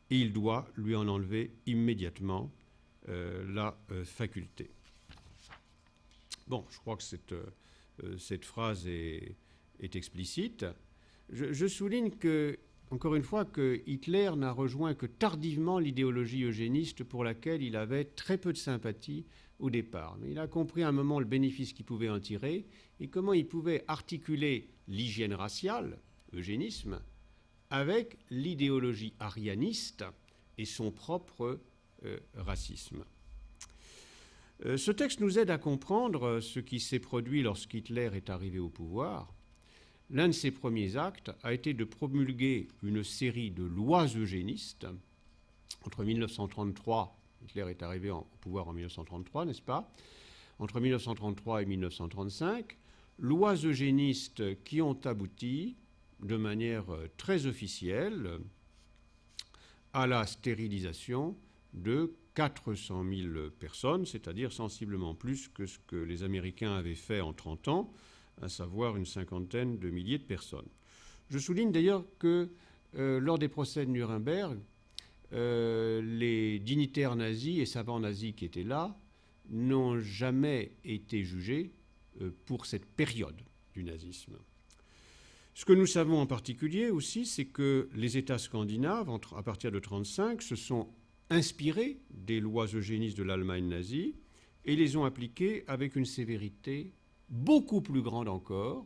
et il doit lui en enlever immédiatement la faculté. Bon, je crois que cette phrase est explicite. Je souligne que encore une fois, que Hitler n'a rejoint que tardivement l'idéologie eugéniste pour laquelle il avait très peu de sympathie au départ. Mais il a compris à un moment le bénéfice qu'il pouvait en tirer et comment il pouvait articuler l'hygiène raciale, eugénisme, avec l'idéologie arianiste et son propre racisme. Ce texte nous aide à comprendre ce qui s'est produit lorsqu'Hitler est arrivé au pouvoir. L'un de ses premiers actes a été de promulguer une série de lois eugénistes. Entre 1933, Hitler est arrivé au pouvoir en 1933, n'est-ce pas ? Entre 1933 et 1935, lois eugénistes qui ont abouti de manière très officielle à la stérilisation de 400 000 personnes, c'est-à-dire sensiblement plus que ce que les Américains avaient fait en 30 ans, à savoir une cinquantaine de milliers de personnes. Je souligne d'ailleurs que lors des procès de Nuremberg, les dignitaires nazis et savants nazis qui étaient là n'ont jamais été jugés pour cette période du nazisme. Ce que nous savons en particulier aussi, c'est que les États scandinaves, à partir de 1935, se sont inspirés des lois eugénistes de l'Allemagne nazie et les ont appliquées avec une sévérité beaucoup plus grande encore.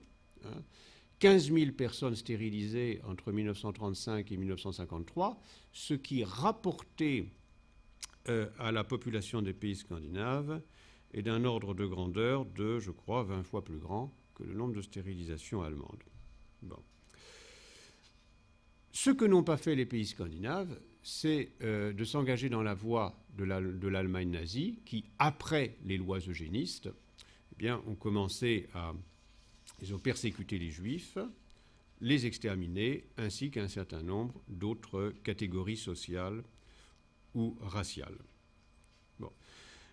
15 000 personnes stérilisées entre 1935 et 1953, ce qui rapportait à la population des pays scandinaves est d'un ordre de grandeur de, je crois, 20 fois plus grand que le nombre de stérilisations allemandes. Bon. Ce que n'ont pas fait les pays scandinaves, c'est de s'engager dans la voie de l'Allemagne nazie, qui, après les lois eugénistes, eh bien, ils ont persécuté les Juifs, les exterminé, ainsi qu'un certain nombre d'autres catégories sociales ou raciales. Bon.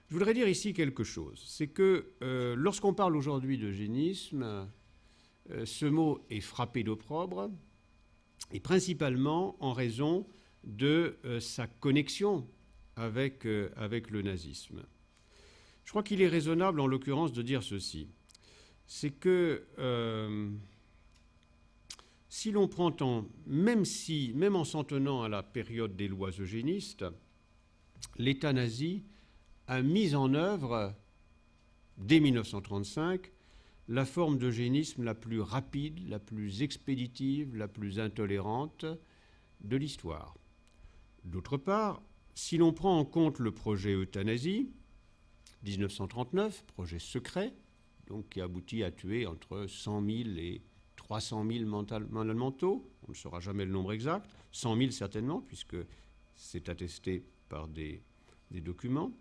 Je voudrais dire ici quelque chose. C'est que lorsqu'on parle aujourd'hui d'eugénisme, ce mot est frappé d'opprobre, et principalement en raison de sa connexion avec le nazisme. Je crois qu'il est raisonnable, en l'occurrence, de dire ceci. C'est que si l'on prend même en s'en tenant à la période des lois eugénistes, l'État nazi a mis en œuvre, dès 1935, la forme d'eugénisme la plus rapide, la plus expéditive, la plus intolérante de l'histoire. D'autre part, si l'on prend en compte le projet euthanasie, 1939, projet secret, donc qui aboutit à tuer entre 100 000 et 300 000 malades mentaux, on ne saura jamais le nombre exact, 100 000 certainement, puisque c'est attesté par des documents.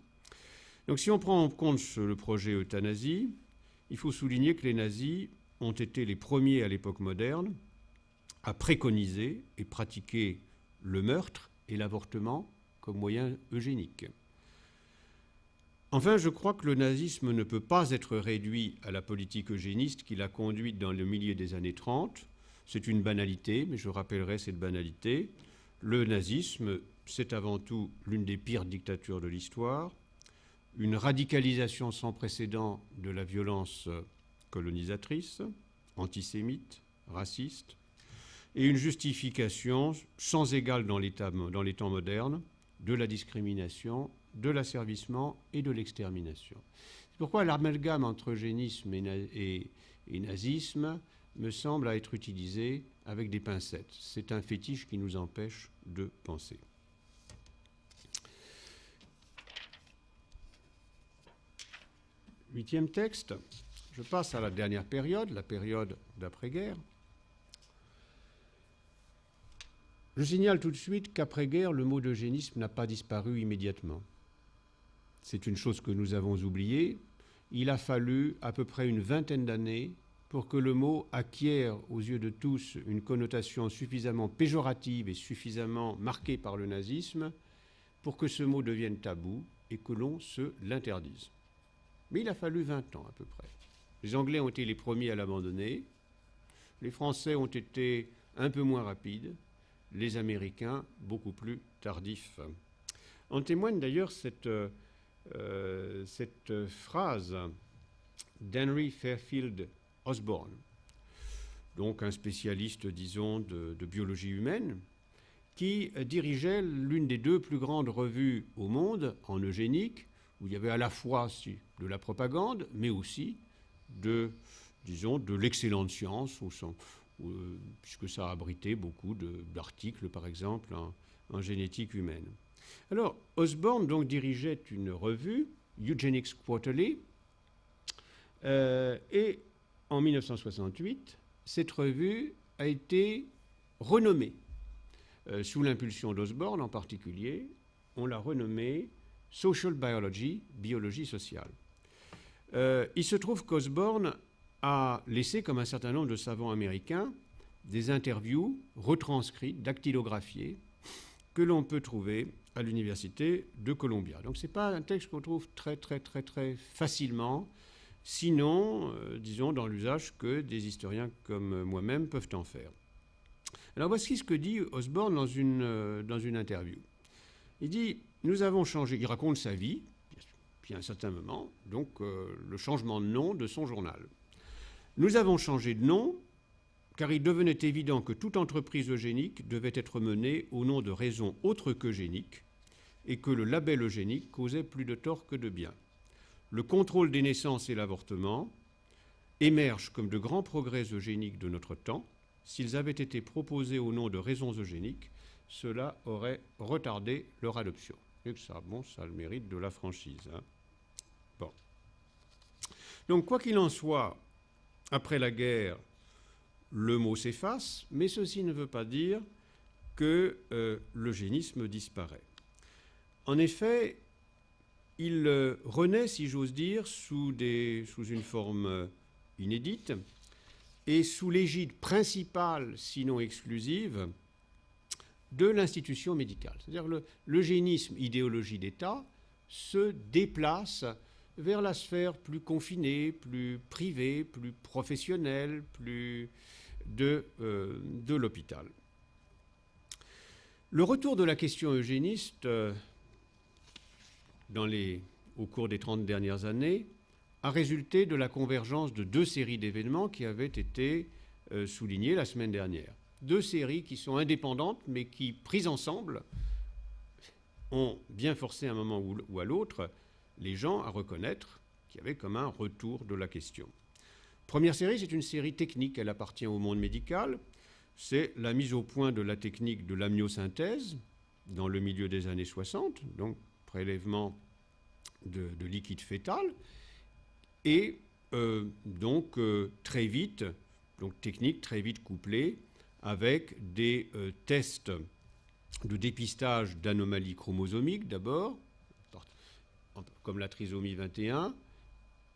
Donc si on prend en compte le projet euthanasie, il faut souligner que les nazis ont été les premiers à l'époque moderne à préconiser et pratiquer le meurtre et l'avortement comme moyen eugénique. Enfin, je crois que le nazisme ne peut pas être réduit à la politique eugéniste qui l'a conduite dans le milieu des années 30. C'est une banalité, mais je rappellerai cette banalité. Le nazisme, c'est avant tout l'une des pires dictatures de l'histoire, une radicalisation sans précédent de la violence colonisatrice, antisémite, raciste, et une justification sans égale dans les temps modernes de la discrimination, de l'asservissement et de l'extermination. C'est pourquoi l'amalgame entre eugénisme et nazisme me semble être utilisé avec des pincettes. C'est un fétiche qui nous empêche de penser. Huitième texte, je passe à la dernière période, la période d'après-guerre. Je signale tout de suite qu'après-guerre, le mot d'eugénisme n'a pas disparu immédiatement. C'est une chose que nous avons oubliée. Il a fallu à peu près une vingtaine d'années pour que le mot acquiert aux yeux de tous une connotation suffisamment péjorative et suffisamment marquée par le nazisme pour que ce mot devienne tabou et que l'on se l'interdise. Mais il a fallu 20 ans à peu près. Les Anglais ont été les premiers à l'abandonner, les Français ont été un peu moins rapides, les Américains beaucoup plus tardifs. En témoigne d'ailleurs cette phrase d'Henry Fairfield Osborn, donc un spécialiste, disons, de biologie humaine, qui dirigeait l'une des deux plus grandes revues au monde en eugénique, où il y avait à la fois de la propagande, mais aussi de l'excellente science, puisque ça abritait beaucoup d'articles, par exemple, en génétique humaine. Alors, Osborn donc dirigeait une revue, Eugenics Quarterly, et en 1968, cette revue a été renommée. Sous l'impulsion d'Osborn en particulier, on l'a renommée Social Biology, biologie sociale. Il se trouve qu'Osborn a laissé, comme un certain nombre de savants américains, des interviews retranscrites, dactylographiées, que l'on peut trouver à l'université de Columbia. Donc ce n'est pas un texte qu'on trouve très facilement, sinon, disons, dans l'usage que des historiens comme moi-même peuvent en faire. Alors voici ce que dit Osborn dans une interview. Il dit, nous avons changé, il raconte sa vie, puis à un certain moment, donc le changement de nom de son journal. Nous avons changé de nom car il devenait évident que toute entreprise eugénique devait être menée au nom de raisons autres qu'eugéniques et que le label eugénique causait plus de tort que de bien. Le contrôle des naissances et l'avortement émergent comme de grands progrès eugéniques de notre temps. S'ils avaient été proposés au nom de raisons eugéniques, cela aurait retardé leur adoption. Et que ça, bon, ça a le mérite de la franchise. Hein. Bon. Donc, quoi qu'il en soit, après la guerre, le mot s'efface, mais ceci ne veut pas dire que l'eugénisme disparaît. En effet, il renaît, si j'ose dire, sous une forme inédite et sous l'égide principale, sinon exclusive, de l'institution médicale. C'est-à-dire l'eugénisme, idéologie d'État, se déplace vers la sphère plus confinée, plus privée, plus professionnelle, plus de l'hôpital. Le retour de la question eugéniste au cours des 30 dernières années a résulté de la convergence de deux séries d'événements qui avaient été soulignées la semaine dernière. Deux séries qui sont indépendantes, mais qui, prises ensemble, ont bien forcé à un moment ou à l'autre les gens à reconnaître qu'il y avait comme un retour de la question. Première série, c'est une série technique, elle appartient au monde médical. C'est la mise au point de la technique de l'amniosynthèse dans le milieu des années 60, donc prélèvement de liquide fœtal, et très vite, donc technique très vite couplée avec des tests de dépistage d'anomalies chromosomiques d'abord, comme la trisomie 21,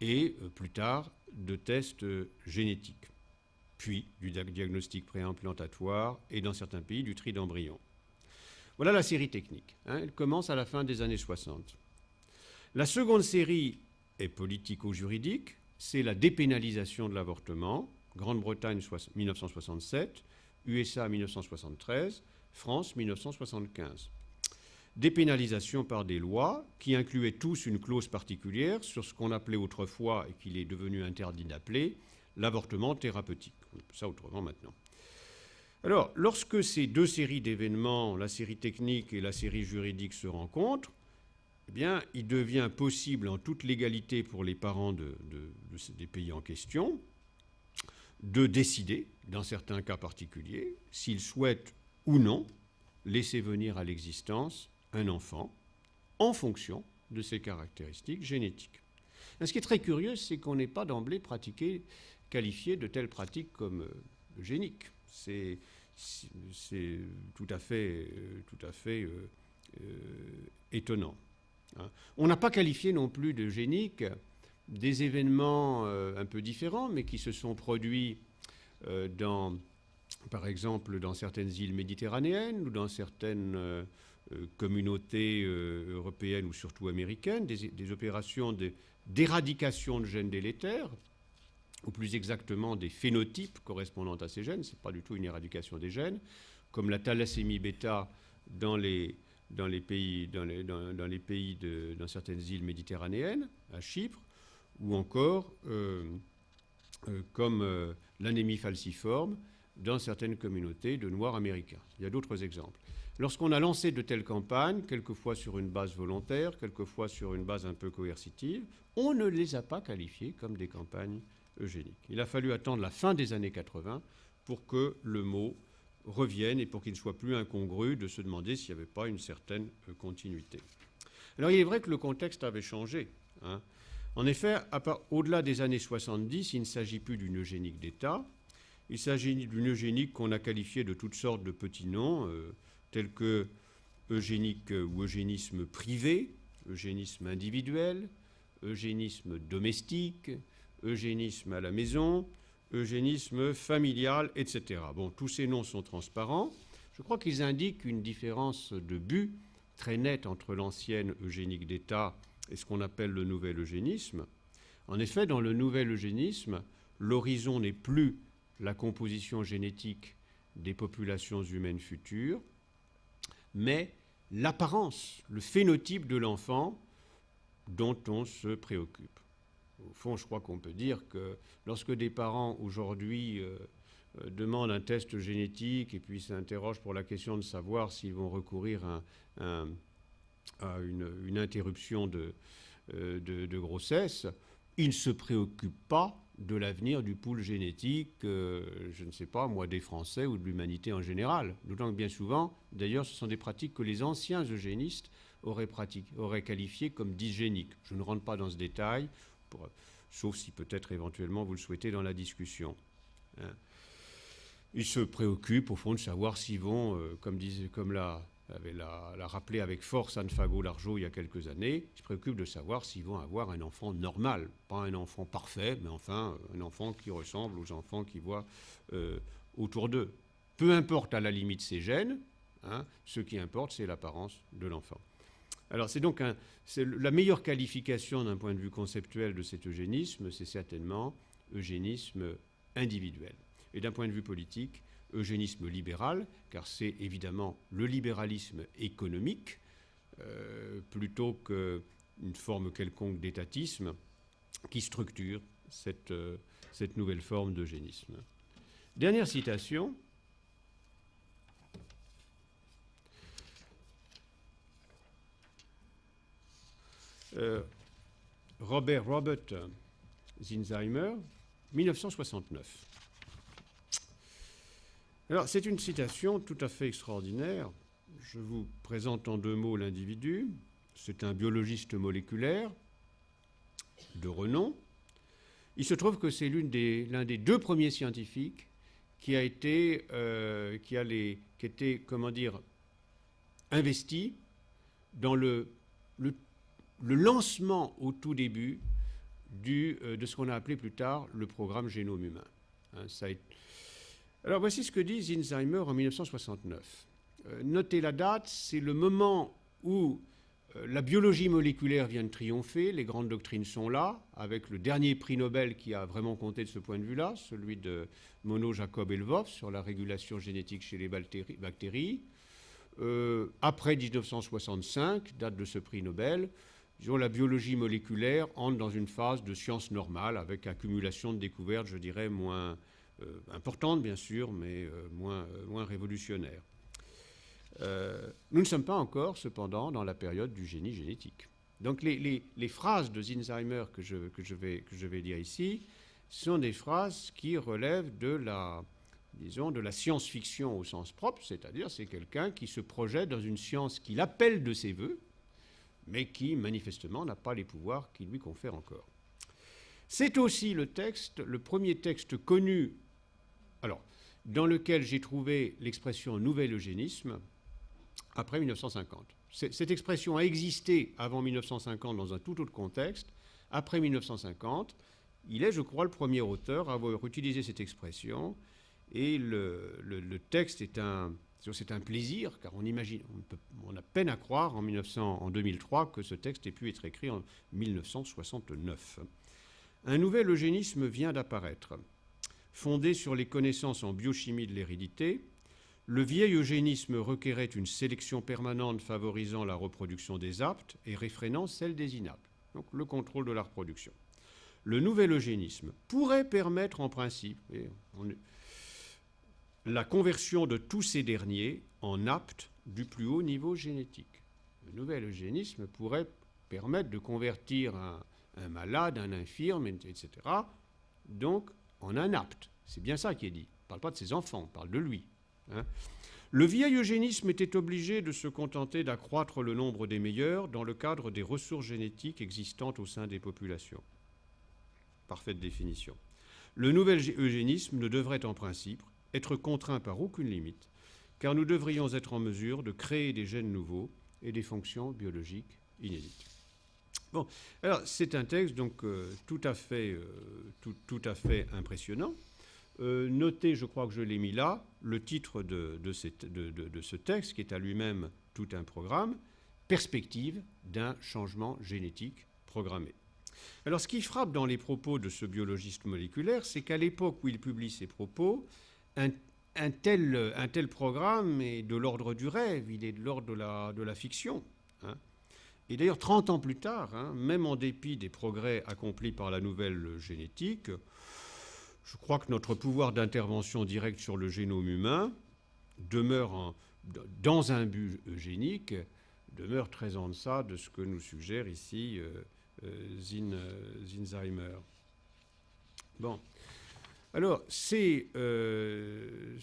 et plus tard de tests génétiques, puis du diagnostic préimplantatoire et dans certains pays du tri d'embryons. Voilà la série technique. Elle commence à la fin des années 60. La seconde série est politico-juridique, c'est la dépénalisation de l'avortement, Grande-Bretagne 1967, USA 1973, France 1975. Dépénalisation par des lois qui incluaient tous une clause particulière sur ce qu'on appelait autrefois et qu'il est devenu interdit d'appeler l'avortement thérapeutique. On appelle ça autrement maintenant. Alors, lorsque ces deux séries d'événements, la série technique et la série juridique, se rencontrent, eh bien, il devient possible en toute légalité pour les parents des pays en question de décider, dans certains cas particuliers, s'ils souhaitent ou non laisser venir à l'existence un enfant en fonction de ses caractéristiques génétiques. Et ce qui est très curieux, c'est qu'on n'est pas d'emblée qualifié de telles pratiques comme eugéniques. C'est tout à fait étonnant. Hein. On n'a pas qualifié non plus d'eugénique des événements un peu différents, mais qui se sont produits par exemple dans certaines îles méditerranéennes ou dans certaines communautés européennes ou surtout américaines, des opérations d'éradication de gènes délétères, ou plus exactement des phénotypes correspondant à ces gènes. Ce n'est pas du tout une éradication des gènes, comme la thalassémie bêta dans certaines îles méditerranéennes, à Chypre, ou encore comme l'anémie falciforme dans certaines communautés de Noirs américains. Il y a d'autres exemples. Lorsqu'on a lancé de telles campagnes, quelquefois sur une base volontaire, quelquefois sur une base un peu coercitive, on ne les a pas qualifiées comme des campagnes eugéniques. Il a fallu attendre la fin des années 80 pour que le mot revienne et pour qu'il ne soit plus incongru de se demander s'il n'y avait pas une certaine continuité. Alors il est vrai que le contexte avait changé. Hein. En effet, au-delà des années 70, il ne s'agit plus d'une eugénique d'État. Il s'agit d'une eugénique qu'on a qualifiée de toutes sortes de petits noms, tels que eugénique ou eugénisme privé, eugénisme individuel, eugénisme domestique, eugénisme à la maison, eugénisme familial, etc. Bon, tous ces noms sont transparents. Je crois qu'ils indiquent une différence de but très nette entre l'ancienne eugénique d'État et ce qu'on appelle le nouvel eugénisme. En effet, dans le nouvel eugénisme, l'horizon n'est plus la composition génétique des populations humaines futures, mais l'apparence, le phénotype de l'enfant dont on se préoccupe. Au fond, je crois qu'on peut dire que lorsque des parents aujourd'hui demandent un test génétique et puis s'interrogent pour la question de savoir s'ils vont recourir à une interruption de grossesse, ils ne se préoccupent pas de l'avenir du pool génétique, je ne sais pas, moi, des Français ou de l'humanité en général. D'autant que bien souvent, d'ailleurs, ce sont des pratiques que les anciens eugénistes auraient qualifiées comme dysgéniques. Je ne rentre pas dans ce détail, sauf si peut-être éventuellement vous le souhaitez dans la discussion. Hein. Ils se préoccupent au fond de savoir s'ils vont, comme l'a rappelé avec force Anne Fagot-Largeau il y a quelques années, ils se préoccupent de savoir s'ils vont avoir un enfant normal, pas un enfant parfait, mais enfin un enfant qui ressemble aux enfants qu'ils voient autour d'eux. Peu importe à la limite ces gènes, hein, ce qui importe c'est l'apparence de l'enfant. Alors c'est donc la meilleure qualification d'un point de vue conceptuel de cet eugénisme, c'est certainement eugénisme individuel. Et d'un point de vue politique, eugénisme libéral, car c'est évidemment le libéralisme économique, plutôt qu'une forme quelconque d'étatisme, qui structure cette nouvelle forme d'eugénisme. Dernière citation. Robert Zinzheimer, 1969. Alors, c'est une citation tout à fait extraordinaire. Je vous présente en 2 mots l'individu. C'est un biologiste moléculaire de renom. Il se trouve que c'est l'un des 2 premiers scientifiques qui a été, comment dire, investi dans le lancement au tout début de ce qu'on a appelé plus tard le programme Génome humain. Hein, Alors voici ce que dit Zinzheimer en 1969. Notez la date, c'est le moment où la biologie moléculaire vient de triompher, les grandes doctrines sont là, avec le dernier prix Nobel qui a vraiment compté de ce point de vue-là, celui de Monod, Jacob et Lvov sur la régulation génétique chez les bactéries. Après 1965, date de ce prix Nobel, disons, la biologie moléculaire entre dans une phase de science normale, avec accumulation de découvertes, je dirais, moins importante bien sûr, mais moins révolutionnaire. Nous ne sommes pas encore, cependant, dans la période du génie génétique. Donc les phrases de Zinzheimer que je vais dire ici sont des phrases qui relèvent de la science-fiction au sens propre, c'est-à-dire c'est quelqu'un qui se projette dans une science qu'il appelle de ses voeux, mais qui manifestement n'a pas les pouvoirs qui lui confèrent encore. C'est aussi le premier texte connu, dans lequel j'ai trouvé l'expression nouvel eugénisme après 1950. Cette expression a existé avant 1950 dans un tout autre contexte. Après 1950, il est, je crois, le premier auteur à avoir utilisé cette expression. Et le texte c'est un plaisir, car on a peine à croire en 2003 que ce texte ait pu être écrit en 1969. Un nouvel eugénisme vient d'apparaître. Fondé sur les connaissances en biochimie de l'hérédité, le vieil eugénisme requérait une sélection permanente favorisant la reproduction des aptes et réfrénant celle des inaptes, donc le contrôle de la reproduction. Le nouvel eugénisme pourrait permettre en principe la conversion de tous ces derniers en aptes du plus haut niveau génétique. Le nouvel eugénisme pourrait permettre de convertir un malade, un infirme, etc., donc en un apte. C'est bien ça qui est dit. On ne parle pas de ses enfants, on parle de lui. Hein. Le vieil eugénisme était obligé de se contenter d'accroître le nombre des meilleurs dans le cadre des ressources génétiques existantes au sein des populations. Parfaite définition. Le nouvel eugénisme ne devrait en principe être contraint par aucune limite, car nous devrions être en mesure de créer des gènes nouveaux et des fonctions biologiques inédites. Bon, alors c'est un texte donc tout à fait impressionnant. Notez, je crois que je l'ai mis là, le titre de ce texte, qui est à lui-même tout un programme, Perspective d'un changement génétique programmé. Alors ce qui frappe dans les propos de ce biologiste moléculaire, c'est qu'à l'époque où il publie ses propos, un tel programme est de l'ordre du rêve, il est de l'ordre de la fiction. Hein. Et d'ailleurs, 30 ans plus tard, hein, même en dépit des progrès accomplis par la nouvelle génétique, je crois que notre pouvoir d'intervention directe sur le génome humain demeure, dans un but eugénique, demeure très en deçà de ce que nous suggère ici Zinzheimer. Bon. Alors, il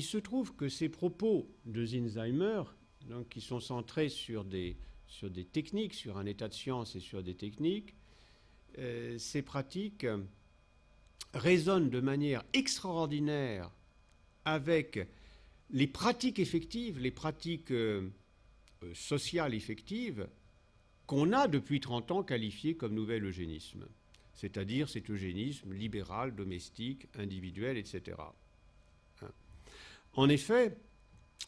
se trouve que ces propos de Zinzheimer, donc, qui sont centrés sur des techniques, sur un état de science et sur des techniques, ces pratiques résonnent de manière extraordinaire avec les pratiques effectives, les pratiques sociales effectives qu'on a depuis 30 ans qualifiées comme nouvel eugénisme, c'est-à-dire cet eugénisme libéral, domestique, individuel, etc. En effet,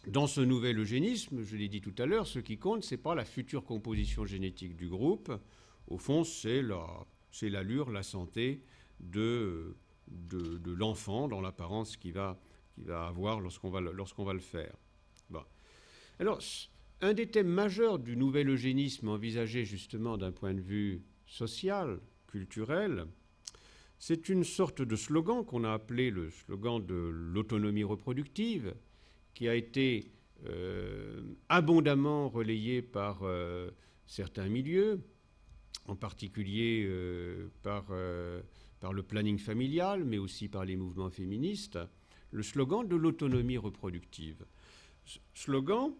dans ce nouvel eugénisme, je l'ai dit tout à l'heure, ce qui compte, ce n'est pas la future composition génétique du groupe. Au fond, c'est l'allure, la santé de l'enfant dans l'apparence qu'il va avoir lorsqu'on va le faire. Bon. Alors, un des thèmes majeurs du nouvel eugénisme envisagé justement d'un point de vue social, culturel, c'est une sorte de slogan qu'on a appelé le slogan de l'autonomie reproductive, qui a été abondamment relayé par certains milieux, en particulier par le planning familial, mais aussi par les mouvements féministes, le slogan de l'autonomie reproductive. Slogan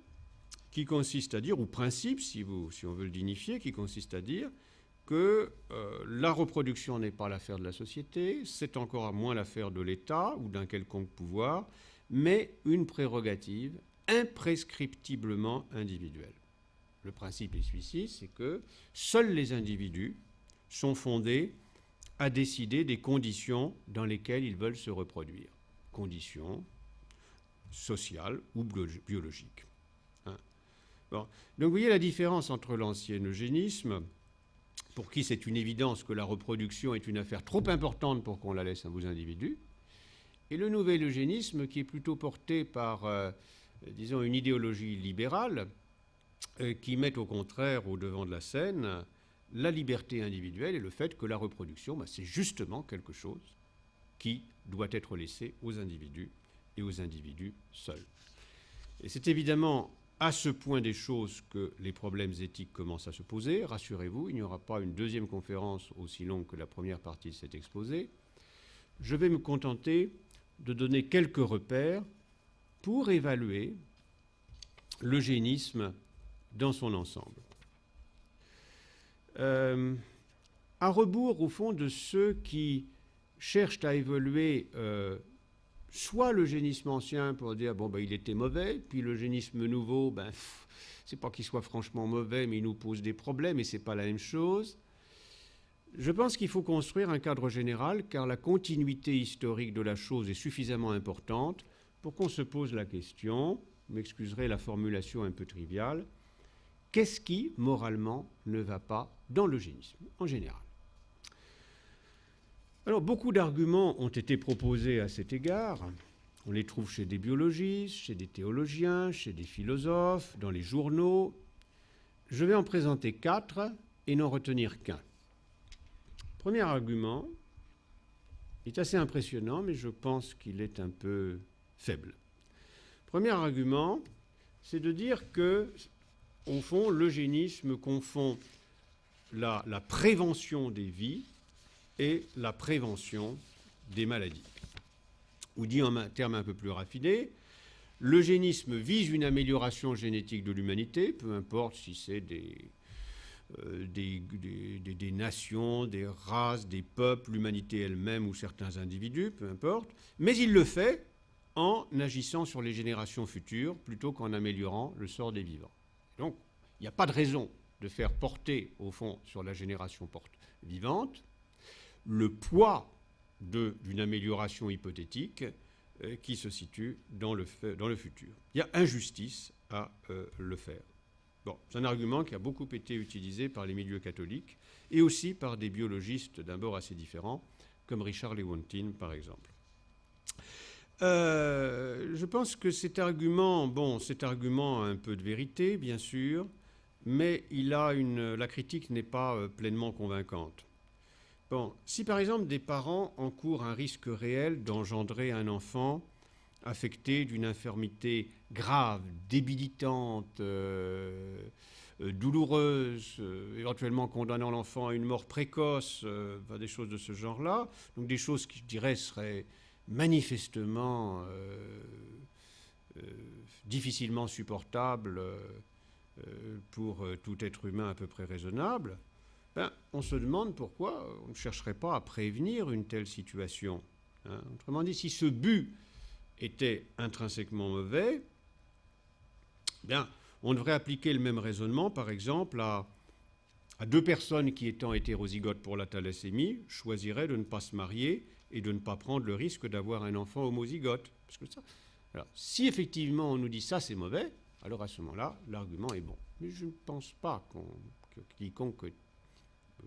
qui consiste à dire, ou principe, si on veut le dignifier, qui consiste à dire que la reproduction n'est pas l'affaire de la société, c'est encore moins l'affaire de l'État ou d'un quelconque pouvoir, mais une prérogative imprescriptiblement individuelle. Le principe est celui-ci, c'est que seuls les individus sont fondés à décider des conditions dans lesquelles ils veulent se reproduire. Conditions sociales ou biologiques. Hein. Bon. Donc vous voyez la différence entre l'ancien eugénisme, pour qui c'est une évidence que la reproduction est une affaire trop importante pour qu'on la laisse aux individus, et le nouvel eugénisme qui est plutôt porté par, disons, une idéologie libérale qui met au contraire au devant de la scène la liberté individuelle et le fait que la reproduction, c'est justement quelque chose qui doit être laissé aux individus et aux individus seuls. Et c'est évidemment à ce point des choses que les problèmes éthiques commencent à se poser. Rassurez-vous, il n'y aura pas une deuxième conférence aussi longue que la première partie de cet exposé. Je vais me contenter de donner quelques repères pour évaluer l'eugénisme dans son ensemble. À rebours, au fond, de ceux qui cherchent à évaluer soit l'eugénisme ancien pour dire il était mauvais, puis l'eugénisme nouveau, c'est pas qu'il soit franchement mauvais, mais il nous pose des problèmes et c'est pas la même chose. Je pense qu'il faut construire un cadre général, car la continuité historique de la chose est suffisamment importante pour qu'on se pose la question, vous m'excuserez la formulation un peu triviale, qu'est-ce qui, moralement, ne va pas dans l'eugénisme en général? Alors, beaucoup d'arguments ont été proposés à cet égard. On les trouve chez des biologistes, chez des théologiens, chez des philosophes, dans les journaux. Je vais en présenter 4 et n'en retenir qu'un. Premier argument est assez impressionnant, mais je pense qu'il est un peu faible. Premier argument, c'est de dire que, au fond, l'eugénisme confond la prévention des vies et la prévention des maladies. Ou dit en termes un peu plus raffinés, l'eugénisme vise une amélioration génétique de l'humanité, peu importe si c'est des nations, des races, des peuples, l'humanité elle-même ou certains individus, peu importe, mais il le fait en agissant sur les générations futures plutôt qu'en améliorant le sort des vivants. Donc, il n'y a pas de raison de faire porter, au fond, sur la génération vivante, le poids d'une amélioration hypothétique qui se situe dans le futur. Il y a injustice à le faire. Bon, c'est un argument qui a beaucoup été utilisé par les milieux catholiques et aussi par des biologistes d'un bord assez différent, comme Richard Lewontin, par exemple. Je pense que cet argument a un peu de vérité, bien sûr, mais la critique n'est pas pleinement convaincante. Bon, si par exemple des parents encourent un risque réel d'engendrer un enfant affecté d'une infirmité grave, débilitante, douloureuse, éventuellement condamnant l'enfant à une mort précoce, des choses de ce genre-là, donc des choses qui, je dirais, seraient manifestement difficilement supportables pour tout être humain à peu près raisonnable, on se demande pourquoi on ne chercherait pas à prévenir une telle situation. Hein. Autrement dit, si ce but était intrinsèquement mauvais, on devrait appliquer le même raisonnement, par exemple, à deux personnes qui, étant hétérozygotes pour la thalassémie, choisiraient de ne pas se marier et de ne pas prendre le risque d'avoir un enfant homozygote. Parce que alors, si effectivement on nous dit ça c'est mauvais, alors à ce moment-là, l'argument est bon. Mais je ne pense pas que quiconque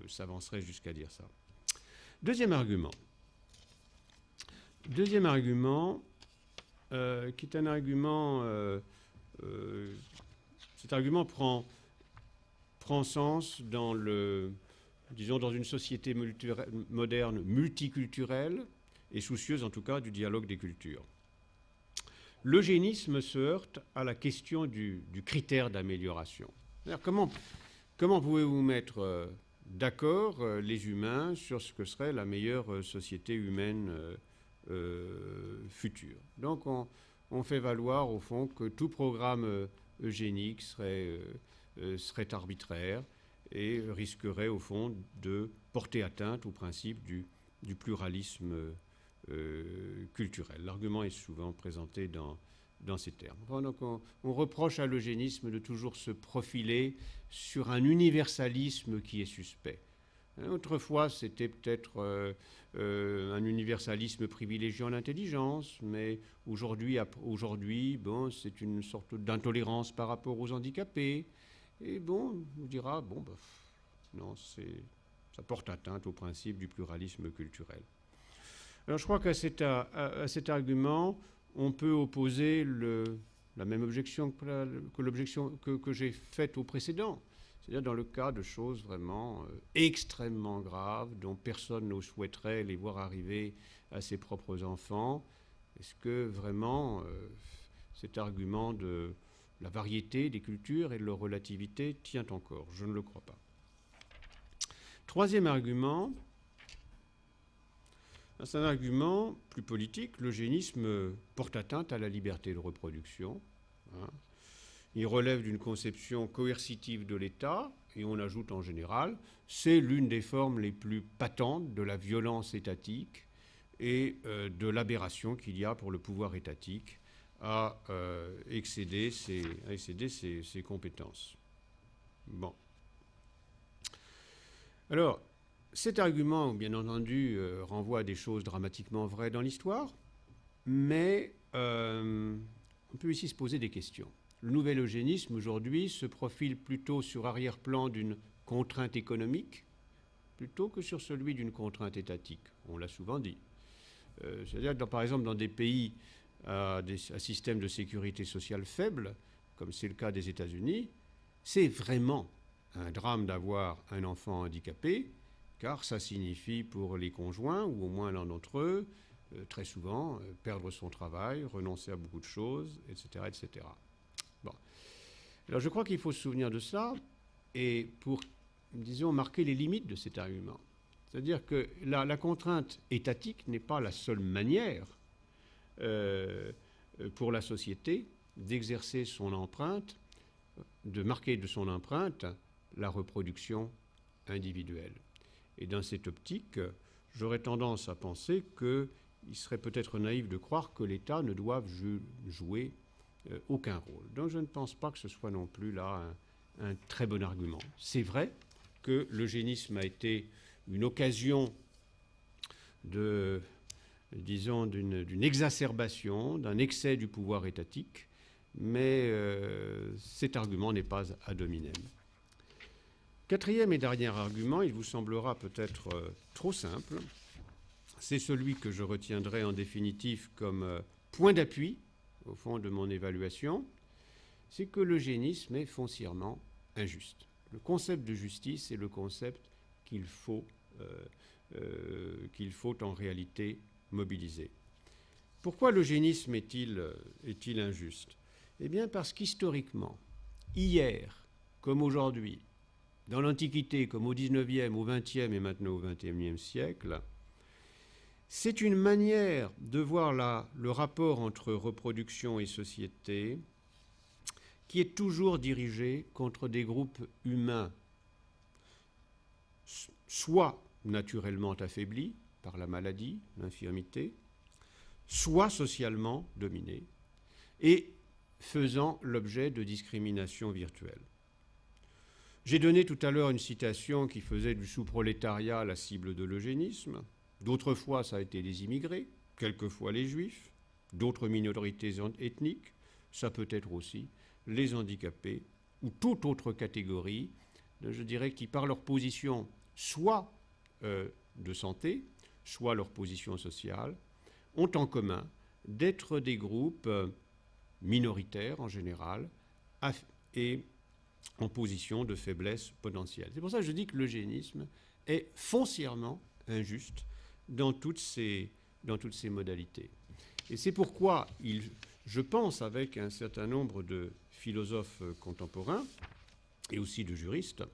s'avancerait jusqu'à dire ça. Deuxième argument, qui est un argument... cet argument prend sens dans une société moderne multiculturelle et soucieuse en tout cas du dialogue des cultures. L'eugénisme se heurte à la question du critère d'amélioration. Comment pouvez-vous mettre d'accord les humains sur ce que serait la meilleure société humaine future? Donc on fait valoir au fond que tout programme eugénique serait arbitraire et risquerait au fond de porter atteinte au principe du pluralisme culturel. L'argument est souvent présenté dans ces termes. Donc on reproche à l'eugénisme de toujours se profiler sur un universalisme qui est suspect. Autrefois, c'était peut-être un universalisme privilégiant l'intelligence, mais aujourd'hui, c'est une sorte d'intolérance par rapport aux handicapés. Et on dira, non, ça porte atteinte au principe du pluralisme culturel. Alors je crois qu'à cet argument, on peut opposer la même objection que l'objection que j'ai faite au précédent. C'est-à-dire dans le cas de choses vraiment extrêmement graves dont personne ne souhaiterait les voir arriver à ses propres enfants. Est-ce que vraiment cet argument de la variété des cultures et de leur relativité tient encore? Je ne le crois pas. Troisième argument, c'est un argument plus politique. L'eugénisme porte atteinte à la liberté de reproduction. Il relève d'une conception coercitive de l'État, et on ajoute en général, c'est l'une des formes les plus patentes de la violence étatique et de l'aberration qu'il y a pour le pouvoir étatique à excéder ses compétences. Bon. Alors, cet argument, bien entendu, renvoie à des choses dramatiquement vraies dans l'histoire, mais on peut ici se poser des questions. Le nouvel eugénisme, aujourd'hui, se profile plutôt sur arrière-plan d'une contrainte économique plutôt que sur celui d'une contrainte étatique. On l'a souvent dit. C'est-à-dire que, par exemple, dans des pays à système de sécurité sociale faible, comme c'est le cas des États-Unis, c'est vraiment un drame d'avoir un enfant handicapé, car ça signifie pour les conjoints, ou au moins l'un d'entre eux, très souvent, perdre son travail, renoncer à beaucoup de choses, etc., etc. Bon. Alors je crois qu'il faut se souvenir de ça et pour, disons, marquer les limites de cet argument. C'est-à-dire que la contrainte étatique n'est pas la seule manière pour la société d'exercer son empreinte, de marquer de son empreinte la reproduction individuelle. Et dans cette optique, j'aurais tendance à penser qu'il serait peut-être naïf de croire que l'État ne doive jouer aucun rôle. Donc je ne pense pas que ce soit non plus là un très bon argument. C'est vrai que l'eugénisme a été une occasion d'une exacerbation, d'un excès du pouvoir étatique, mais cet argument n'est pas ad hominem. Quatrième et dernier argument, il vous semblera peut-être trop simple, c'est celui que je retiendrai en définitive comme point d'appui, au fond, de mon évaluation, c'est que l'eugénisme est foncièrement injuste. Le concept de justice est le concept qu'il faut en réalité mobiliser. Pourquoi l'eugénisme est-il injuste? Eh bien parce qu'historiquement, hier comme aujourd'hui, dans l'Antiquité comme au XIXe, au XXe et maintenant au XXIe siècle, c'est une manière de voir le rapport entre reproduction et société qui est toujours dirigé contre des groupes humains, soit naturellement affaiblis par la maladie, l'infirmité, soit socialement dominés et faisant l'objet de discriminations virtuelles. J'ai donné tout à l'heure une citation qui faisait du sous-prolétariat la cible de l'eugénisme. D'autres fois, ça a été les immigrés, quelquefois les juifs, d'autres minorités ethniques, ça peut être aussi les handicapés ou toute autre catégorie, je dirais, qui par leur position soit de santé, soit leur position sociale, ont en commun d'être des groupes minoritaires en général et en position de faiblesse potentielle. C'est pour ça que je dis que l'eugénisme est foncièrement injuste dans toutes ses modalités. Et c'est pourquoi je pense, avec un certain nombre de philosophes contemporains et aussi de juristes,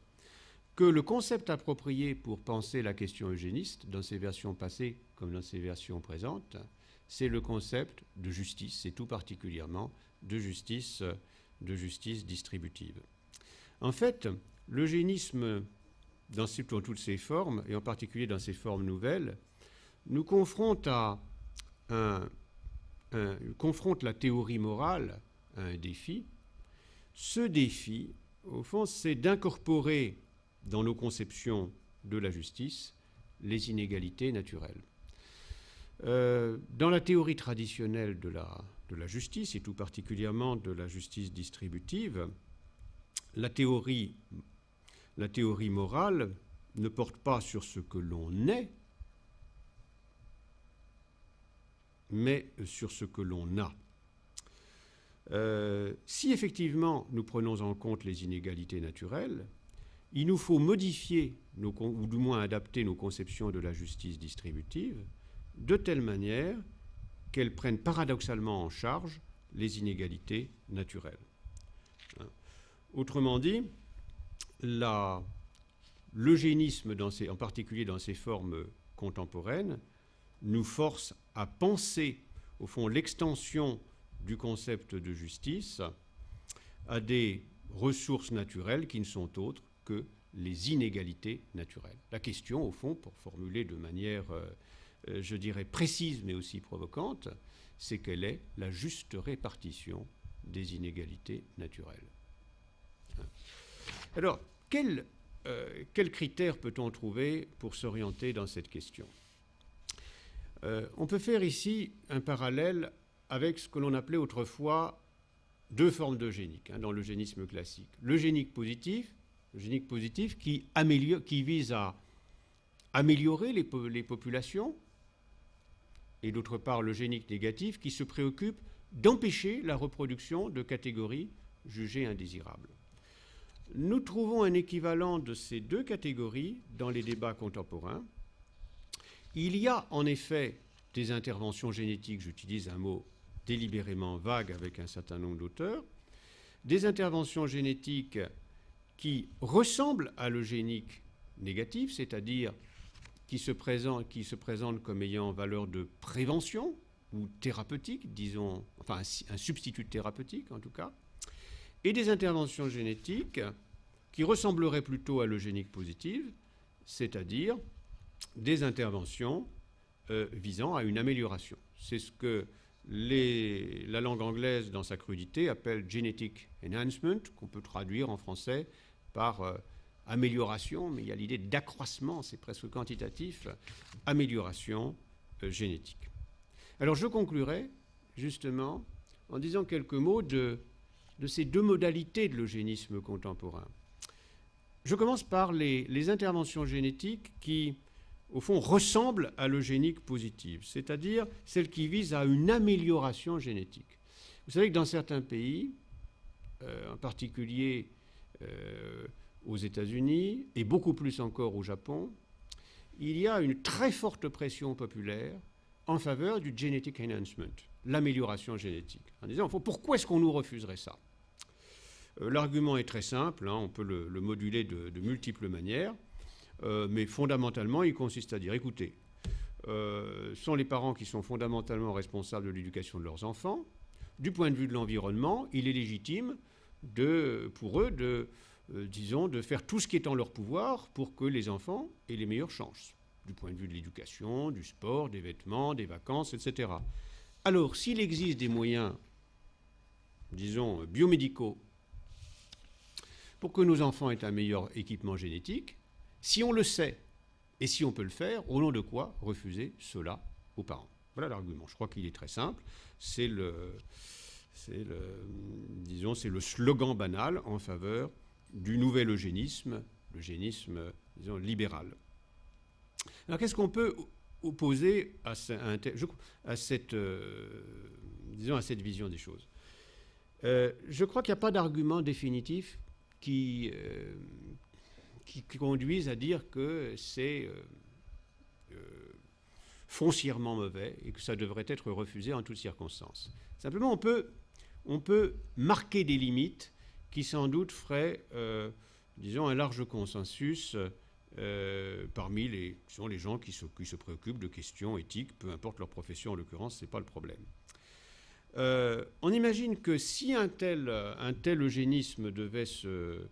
que le concept approprié pour penser la question eugéniste, dans ses versions passées comme dans ses versions présentes, c'est le concept de justice, et tout particulièrement de justice distributive. En fait, l'eugénisme, dans toutes ses formes, et en particulier dans ses formes nouvelles, nous confronte confronte la théorie morale à un défi. Ce défi, au fond, c'est d'incorporer dans nos conceptions de la justice les inégalités naturelles. Dans la théorie traditionnelle de la justice, et tout particulièrement de la justice distributive, la théorie morale ne porte pas sur ce que l'on est, mais sur ce que l'on a. Si effectivement nous prenons en compte les inégalités naturelles, il nous faut modifier, ou du moins adapter nos conceptions de la justice distributive de telle manière qu'elles prennent paradoxalement en charge les inégalités naturelles. Autrement dit, l'eugénisme, en particulier dans ses formes contemporaines, nous force à penser, au fond, l'extension du concept de justice à des ressources naturelles qui ne sont autres que les inégalités naturelles. La question, au fond, pour formuler de manière, je dirais, précise mais aussi provocante, c'est quelle est la juste répartition des inégalités naturelles. Alors, quels critères peut-on trouver pour s'orienter dans cette question? On peut faire ici un parallèle avec ce que l'on appelait autrefois deux formes d'eugénique dans l'eugénisme classique. L'eugénique positif qui vise à améliorer les populations, et d'autre part l'eugénique négatif qui se préoccupe d'empêcher la reproduction de catégories jugées indésirables. Nous trouvons un équivalent de ces deux catégories dans les débats contemporains. Il y a en effet des interventions génétiques, j'utilise un mot délibérément vague avec un certain nombre d'auteurs, des interventions génétiques qui ressemblent à l'eugénique négative, c'est-à-dire qui se présentent comme ayant valeur de prévention ou thérapeutique, disons, enfin un substitut thérapeutique en tout cas, et des interventions génétiques qui ressembleraient plutôt à l'eugénique positive, c'est-à-dire des interventions visant à une amélioration. C'est ce que la langue anglaise, dans sa crudité, appelle genetic enhancement, qu'on peut traduire en français par amélioration, mais il y a l'idée d'accroissement, c'est presque quantitatif, amélioration génétique. Alors je conclurai justement en disant quelques mots de ces deux modalités de l'eugénisme contemporain. Je commence par les interventions génétiques qui, au fond, ressemble à l'eugénique positive, c'est-à-dire celle qui vise à une amélioration génétique. Vous savez que dans certains pays, en particulier aux États-Unis et beaucoup plus encore au Japon, il y a une très forte pression populaire en faveur du genetic enhancement, l'amélioration génétique, en disant pourquoi est-ce qu'on nous refuserait ça? L'argument est très simple, on peut le moduler de multiples manières, mais fondamentalement, il consiste à dire, écoutez, ce sont les parents qui sont fondamentalement responsables de l'éducation de leurs enfants. Du point de vue de l'environnement, il est légitime pour eux de faire tout ce qui est en leur pouvoir pour que les enfants aient les meilleures chances, du point de vue de l'éducation, du sport, des vêtements, des vacances, etc. Alors, s'il existe des moyens, disons, biomédicaux, pour que nos enfants aient un meilleur équipement génétique, si on le sait et si on peut le faire, au nom de quoi refuser cela aux parents? Voilà l'argument. Je crois qu'il est très simple. C'est le slogan banal en faveur du nouvel eugénisme, l'eugénisme, disons, libéral. Alors, qu'est-ce qu'on peut opposer à cette vision des choses? Je crois qu'il n'y a pas d'argument définitif qui conduisent à dire que c'est foncièrement mauvais et que ça devrait être refusé en toutes circonstances. Simplement, on peut marquer des limites qui sans doute feraient, disons, un large consensus parmi les gens qui se préoccupent de questions éthiques, peu importe leur profession en l'occurrence, ce n'est pas le problème. On imagine que si un tel eugénisme devait se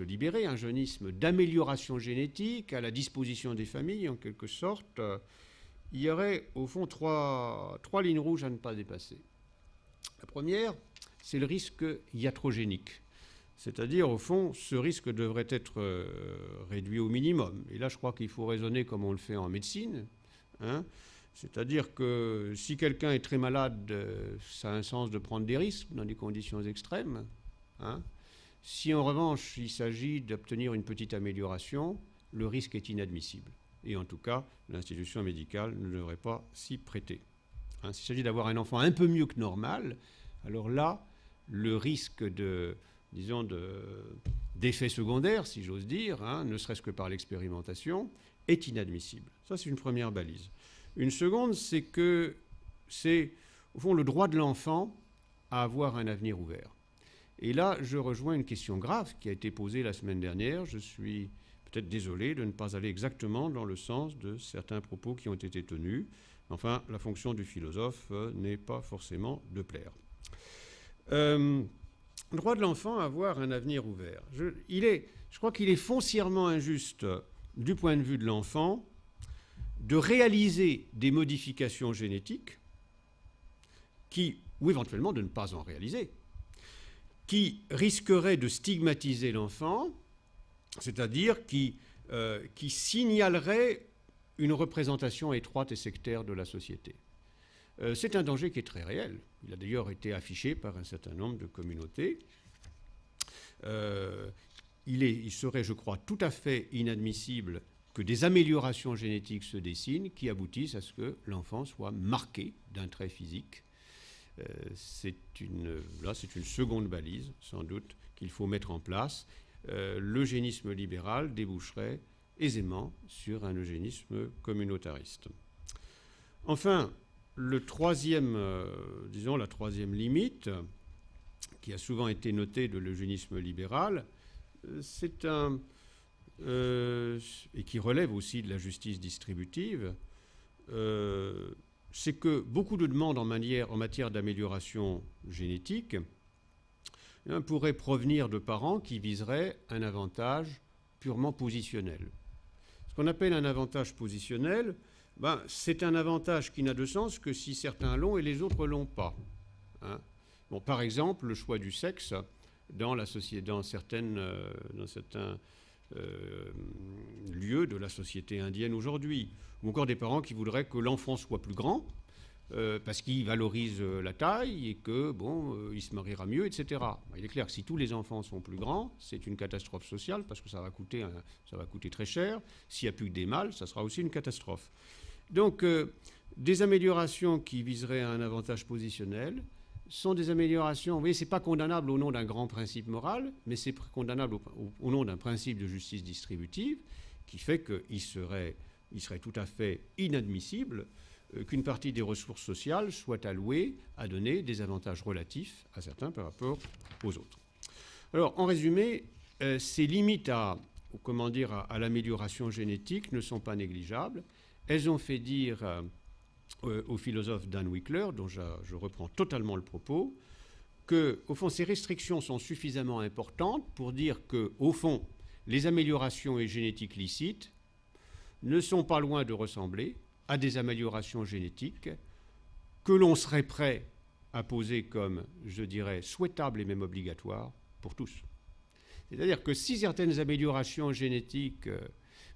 libérer, un eugénisme d'amélioration génétique à la disposition des familles, en quelque sorte, il y aurait au fond trois lignes rouges à ne pas dépasser. La première, c'est le risque iatrogénique. C'est-à-dire, au fond, ce risque devrait être réduit au minimum. Et là, je crois qu'il faut raisonner comme on le fait en médecine. C'est-à-dire que si quelqu'un est très malade, ça a un sens de prendre des risques dans des conditions extrêmes. Si en revanche, il s'agit d'obtenir une petite amélioration, le risque est inadmissible. Et en tout cas, l'institution médicale ne devrait pas s'y prêter. S'il s'agit d'avoir un enfant un peu mieux que normal, alors là, le risque d'effets secondaires, si j'ose dire, ne serait-ce que par l'expérimentation, est inadmissible. Ça, c'est une première balise. Une seconde, c'est que c'est, au fond, le droit de l'enfant à avoir un avenir ouvert. Et là, je rejoins une question grave qui a été posée la semaine dernière. Je suis peut-être désolé de ne pas aller exactement dans le sens de certains propos qui ont été tenus. Enfin, la fonction du philosophe n'est pas forcément de plaire. Le droit de l'enfant à avoir un avenir ouvert. Je crois qu'il est foncièrement injuste, du point de vue de l'enfant, de réaliser des modifications génétiques ou éventuellement de ne pas en réaliser, qui risqueraient de stigmatiser l'enfant, c'est-à-dire qui signaleraient une représentation étroite et sectaire de la société. C'est un danger qui est très réel. Il a d'ailleurs été affiché par un certain nombre de communautés. Il serait, je crois, tout à fait inadmissible que des améliorations génétiques se dessinent qui aboutissent à ce que l'enfant soit marqué d'un trait physique. C'est une seconde balise, sans doute, qu'il faut mettre en place. L'eugénisme libéral déboucherait aisément sur un eugénisme communautariste. Enfin, la troisième limite, qui a souvent été notée de l'eugénisme libéral, et qui relève aussi de la justice distributive, c'est que beaucoup de demandes en matière d'amélioration génétique pourraient provenir de parents qui viseraient un avantage purement positionnel. Ce qu'on appelle un avantage positionnel, c'est un avantage qui n'a de sens que si certains l'ont et les autres ne l'ont pas. Par exemple, le choix du sexe dans certains lieux de la société indienne aujourd'hui, ou encore des parents qui voudraient que l'enfant soit plus grand parce qu'il valorise la taille et que, il se mariera mieux, etc. Il est clair que si tous les enfants sont plus grands, c'est une catastrophe sociale parce que ça va coûter très cher. S'il n'y a plus que des mâles, ça sera aussi une catastrophe. Donc, des améliorations qui viseraient à un avantage positionnel sont des améliorations, vous voyez, ce n'est pas condamnable au nom d'un grand principe moral, mais c'est condamnable au nom d'un principe de justice distributive qui fait qu'il serait tout à fait inadmissible qu'une partie des ressources sociales soit allouée à donner des avantages relatifs à certains par rapport aux autres. Alors, en résumé, ces limites à l'amélioration génétique ne sont pas négligeables. Elles ont fait dire au philosophe Dan Wickler, dont je reprends totalement le propos, que, au fond, ces restrictions sont suffisamment importantes pour dire que, au fond, les améliorations génétiques licites ne sont pas loin de ressembler à des améliorations génétiques que l'on serait prêt à poser comme, je dirais, souhaitables et même obligatoires pour tous. C'est-à-dire que si certaines améliorations génétiques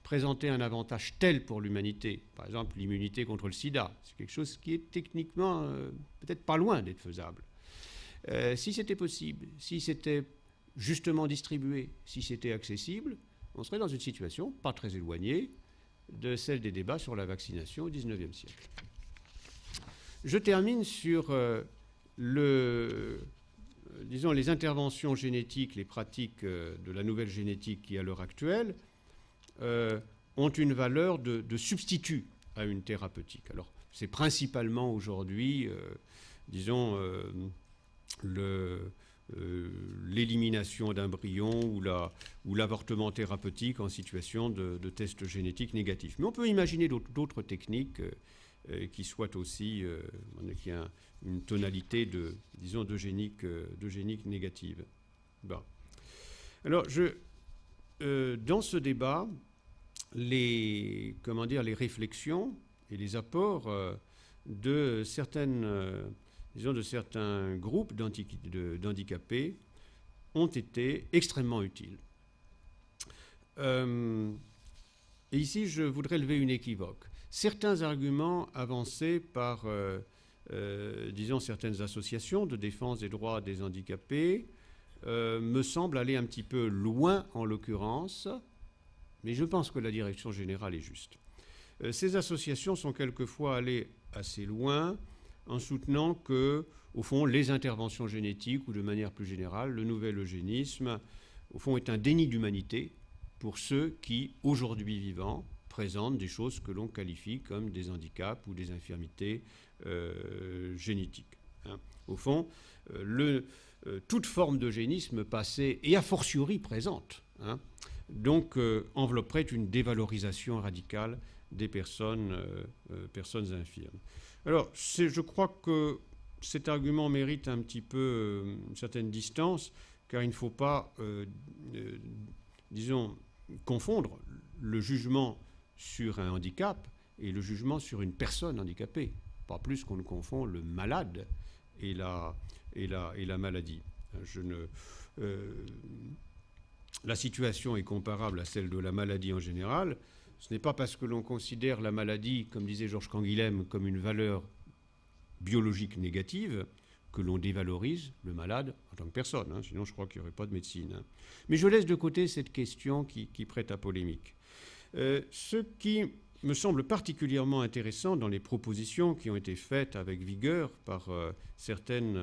présenter un avantage tel pour l'humanité, par exemple l'immunité contre le sida, c'est quelque chose qui est techniquement peut-être pas loin d'être faisable. Si c'était possible, si c'était justement distribué, si c'était accessible, on serait dans une situation pas très éloignée de celle des débats sur la vaccination au XIXe siècle. Je termine sur les interventions génétiques, les pratiques de la nouvelle génétique qui, à l'heure actuelle, ont une valeur de substitut à une thérapeutique. Alors, c'est principalement aujourd'hui, l'élimination d'embryons ou l'avortement thérapeutique en situation de tests génétiques négatifs. Mais on peut imaginer d'autres techniques qui soient aussi, qui a une tonalité d'eugénique négative. Bon. Alors, dans ce débat, les réflexions et les apports de certains groupes d'handicapés ont été extrêmement utiles. Et ici, je voudrais lever une équivoque. Certains arguments avancés par, certaines associations de défense des droits des handicapés me semblent aller un petit peu loin en l'occurrence, mais je pense que la direction générale est juste. Ces associations sont quelquefois allées assez loin en soutenant que, au fond, les interventions génétiques ou de manière plus générale, le nouvel eugénisme, au fond, est un déni d'humanité pour ceux qui, aujourd'hui vivants, présentent des choses que l'on qualifie comme des handicaps ou des infirmités génétiques. Au fond, toute forme d'eugénisme passée, et a fortiori présente, donc envelopperait une dévalorisation radicale des personnes infirmes. Alors, je crois que cet argument mérite un petit peu une certaine distance, car il ne faut pas, confondre le jugement sur un handicap et le jugement sur une personne handicapée. Pas plus qu'on ne confond le malade et la maladie. La situation est comparable à celle de la maladie en général. Ce n'est pas parce que l'on considère la maladie, comme disait Georges Canguilhem, comme une valeur biologique négative que l'on dévalorise le malade en tant que personne. Sinon, je crois qu'il n'y aurait pas de médecine. Mais je laisse de côté cette question qui prête à polémique. Ce qui me semble particulièrement intéressant dans les propositions qui ont été faites avec vigueur par certaines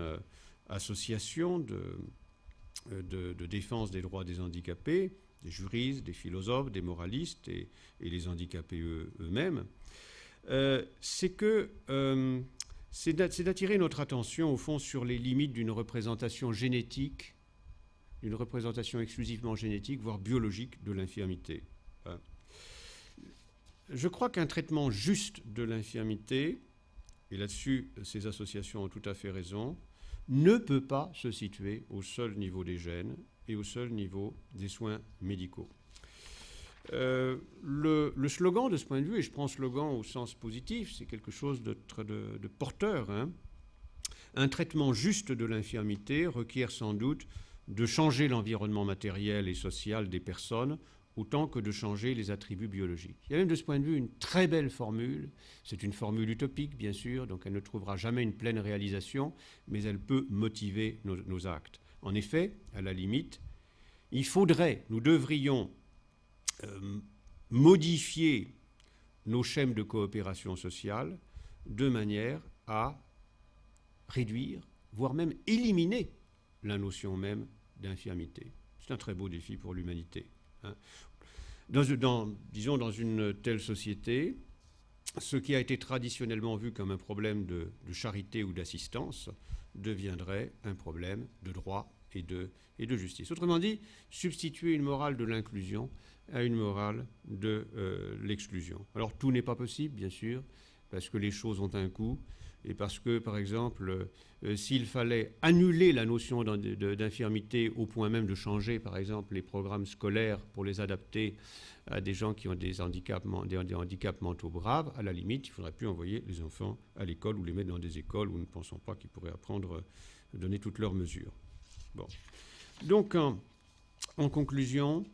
associations de défense des droits des handicapés, des juristes, des philosophes, des moralistes et les handicapés eux-mêmes, c'est d'attirer notre attention, au fond, sur les limites d'une représentation génétique, d'une représentation exclusivement génétique, voire biologique de l'infirmité. Je crois qu'un traitement juste de l'infirmité, et là-dessus, ces associations ont tout à fait raison, ne peut pas se situer au seul niveau des gènes et au seul niveau des soins médicaux. Le slogan de ce point de vue, et je prends slogan au sens positif, c'est quelque chose de porteur. Un traitement juste de l'infirmité requiert sans doute de changer l'environnement matériel et social des personnes autant que de changer les attributs biologiques. Il y a même de ce point de vue une très belle formule. C'est une formule utopique, bien sûr, donc elle ne trouvera jamais une pleine réalisation, mais elle peut motiver nos actes. En effet, à la limite, nous devrions modifier nos schèmes de coopération sociale de manière à réduire, voire même éliminer la notion même d'infirmité. C'est un très beau défi pour l'humanité. Hein. Disons, dans une telle société, ce qui a été traditionnellement vu comme un problème de charité ou d'assistance deviendrait un problème de droit et de justice. Autrement dit, substituer une morale de l'inclusion à une morale de l'exclusion. Alors tout n'est pas possible, bien sûr, parce que les choses ont un coût, et parce que, par exemple, s'il fallait annuler la notion d'infirmité au point même de changer, par exemple, les programmes scolaires pour les adapter à des gens qui ont des handicaps mentaux graves, à la limite, il ne faudrait plus envoyer les enfants à l'école ou les mettre dans des écoles où nous ne pensons pas qu'ils pourraient apprendre, donner toutes leurs mesures. Bon. Donc, en conclusion,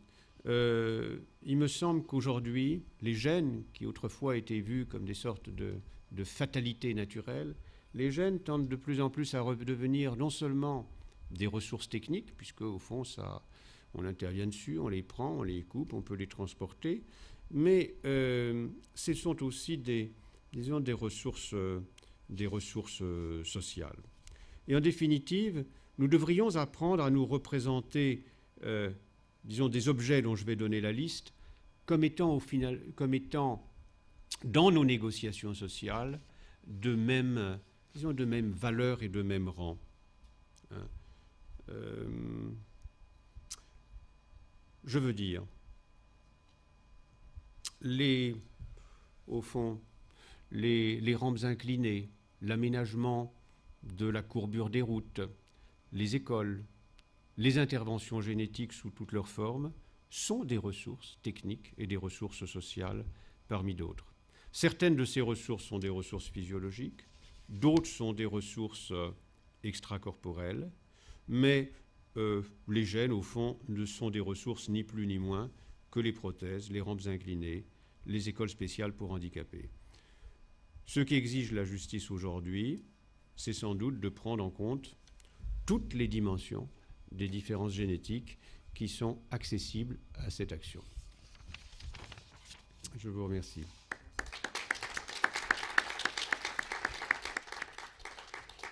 il me semble qu'aujourd'hui, les gènes, qui autrefois étaient vus comme des sortes de fatalité naturelle, les gènes tendent de plus en plus à redevenir non seulement des ressources techniques, puisque au fond, on intervient dessus, on les prend, on les coupe, on peut les transporter, mais ce sont aussi des ressources sociales. Et en définitive, nous devrions apprendre à nous représenter, des objets dont je vais donner la liste, comme étant dans nos négociations sociales de même valeur et de même rang. Hein. Je veux dire, au fond, les rampes inclinées, l'aménagement de la courbure des routes, les écoles, les interventions génétiques sous toutes leurs formes sont des ressources techniques et des ressources sociales parmi d'autres. Certaines de ces ressources sont des ressources physiologiques, d'autres sont des ressources extracorporelles, mais les gènes, au fond, ne sont des ressources ni plus ni moins que les prothèses, les rampes inclinées, les écoles spéciales pour handicapés. Ce qui exige la justice aujourd'hui, c'est sans doute de prendre en compte toutes les dimensions des différences génétiques qui sont accessibles à cette action. Je vous remercie.